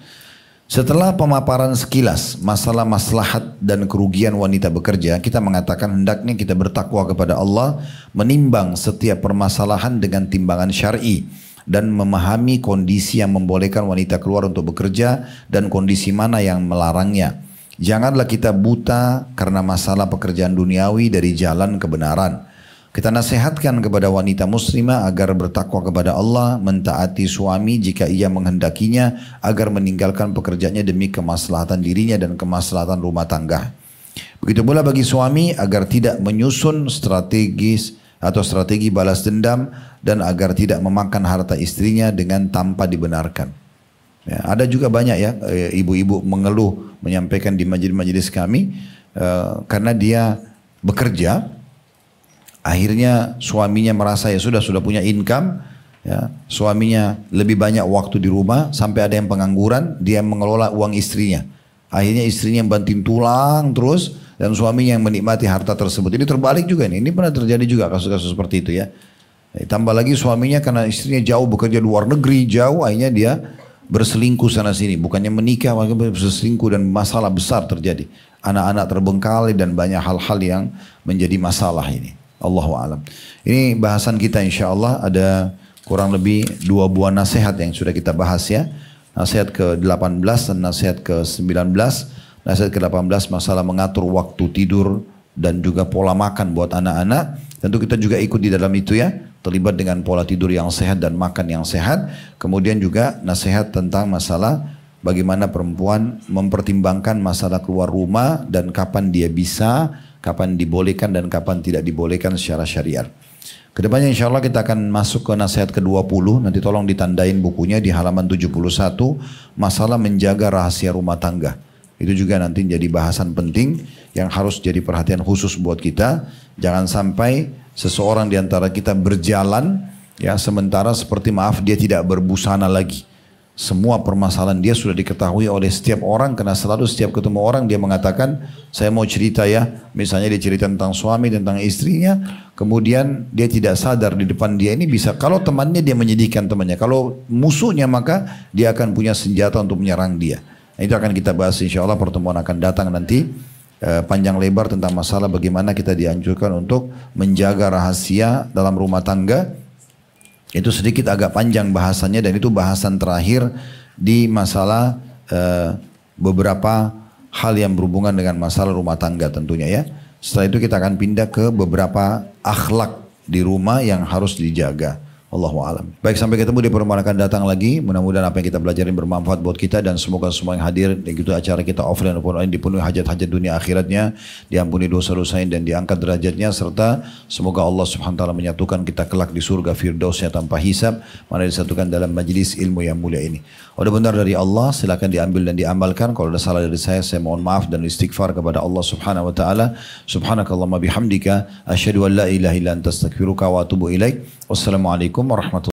Setelah pemaparan sekilas masalah maslahat dan kerugian wanita bekerja, kita mengatakan hendaknya kita bertakwa kepada Allah, menimbang setiap permasalahan dengan timbangan syar'i dan memahami kondisi yang membolehkan wanita keluar untuk bekerja dan kondisi mana yang melarangnya. Janganlah kita buta karena masalah pekerjaan duniawi dari jalan kebenaran. Kita nasihatkan kepada wanita muslimah agar bertakwa kepada Allah, mentaati suami jika ia menghendakinya agar meninggalkan pekerjaannya demi kemaslahatan dirinya dan kemaslahatan rumah tangga. Begitu pula bagi suami agar tidak menyusun strategi balas dendam dan agar tidak memakan harta istrinya dengan tanpa dibenarkan. Ya, ada juga banyak ya ibu-ibu mengeluh menyampaikan di majelis-majelis kami karena dia bekerja, akhirnya suaminya merasa ya sudah punya income, ya, suaminya lebih banyak waktu di rumah sampai ada yang pengangguran, dia mengelola uang istrinya. Akhirnya istrinya yang banting tulang terus dan suaminya yang menikmati harta tersebut. Ini terbalik juga nih. Ini pernah terjadi juga kasus-kasus seperti itu ya. Tambah lagi suaminya karena istrinya jauh bekerja luar negeri, jauh, akhirnya dia berselingkuh sana sini. Bukannya menikah, malah berselingkuh dan masalah besar terjadi. Anak-anak terbengkalai dan banyak hal-hal yang menjadi masalah ini. Allahu a'lam. Ini bahasan kita insya Allah ada kurang lebih 2 buah nasihat yang sudah kita bahas ya. Nasihat ke-18 dan nasihat ke-19. Nasihat ke-18 masalah mengatur waktu tidur dan juga pola makan buat anak-anak. Tentu kita juga ikut di dalam itu ya. Terlibat dengan pola tidur yang sehat dan makan yang sehat. Kemudian juga nasihat tentang masalah bagaimana perempuan mempertimbangkan masalah keluar rumah dan kapan dia bisa, kapan dibolehkan dan kapan tidak dibolehkan secara syariat. Kedepannya insya Allah kita akan masuk ke nasihat ke-20. Nanti tolong ditandain bukunya di halaman 71. Masalah menjaga rahasia rumah tangga. Itu juga nanti jadi bahasan penting yang harus jadi perhatian khusus buat kita. Jangan sampai seseorang di antara kita berjalan ya sementara seperti maaf dia tidak berbusana lagi. Semua permasalahan dia sudah diketahui oleh setiap orang karena selalu setiap ketemu orang dia mengatakan saya mau cerita ya. Misalnya dia cerita tentang suami, tentang istrinya. Kemudian dia tidak sadar di depan dia ini bisa, kalau temannya dia menyedihkan temannya. Kalau musuhnya maka dia akan punya senjata untuk menyerang dia. Nah, itu akan kita bahas insya Allah pertemuan akan datang nanti. Panjang lebar tentang masalah bagaimana kita dianjurkan untuk menjaga rahasia dalam rumah tangga. Itu sedikit agak panjang bahasannya dan itu bahasan terakhir di masalah beberapa hal yang berhubungan dengan masalah rumah tangga tentunya ya. Setelah itu kita akan pindah ke beberapa akhlak di rumah yang harus dijaga. Allahu a'lam. Baik, sampai ketemu di pertemuan akan datang lagi. Mudah-mudahan apa yang kita belajarin bermanfaat buat kita dan semoga semua yang hadir dan gitu acara kita offline ataupun online dipenuhi hajat-hajat dunia akhiratnya, diampuni dosa-dosanya dan diangkat derajatnya, serta semoga Allah Subhanahu wa taala menyatukan kita kelak di surga firdausnya tanpa hisab, mana disatukan dalam majlis ilmu yang mulia ini. Ada benar dari Allah silakan diambil dan diamalkan. Kalau ada salah dari saya mohon maaf dan istighfar kepada Allah Subhanahu wa taala. Subhanakallahumma bihamdika asyhadu an la ilaha illa anta astaghfiruka wa atubu ilaik. Wassalamualaikum warahmatullahi wabarakatuh.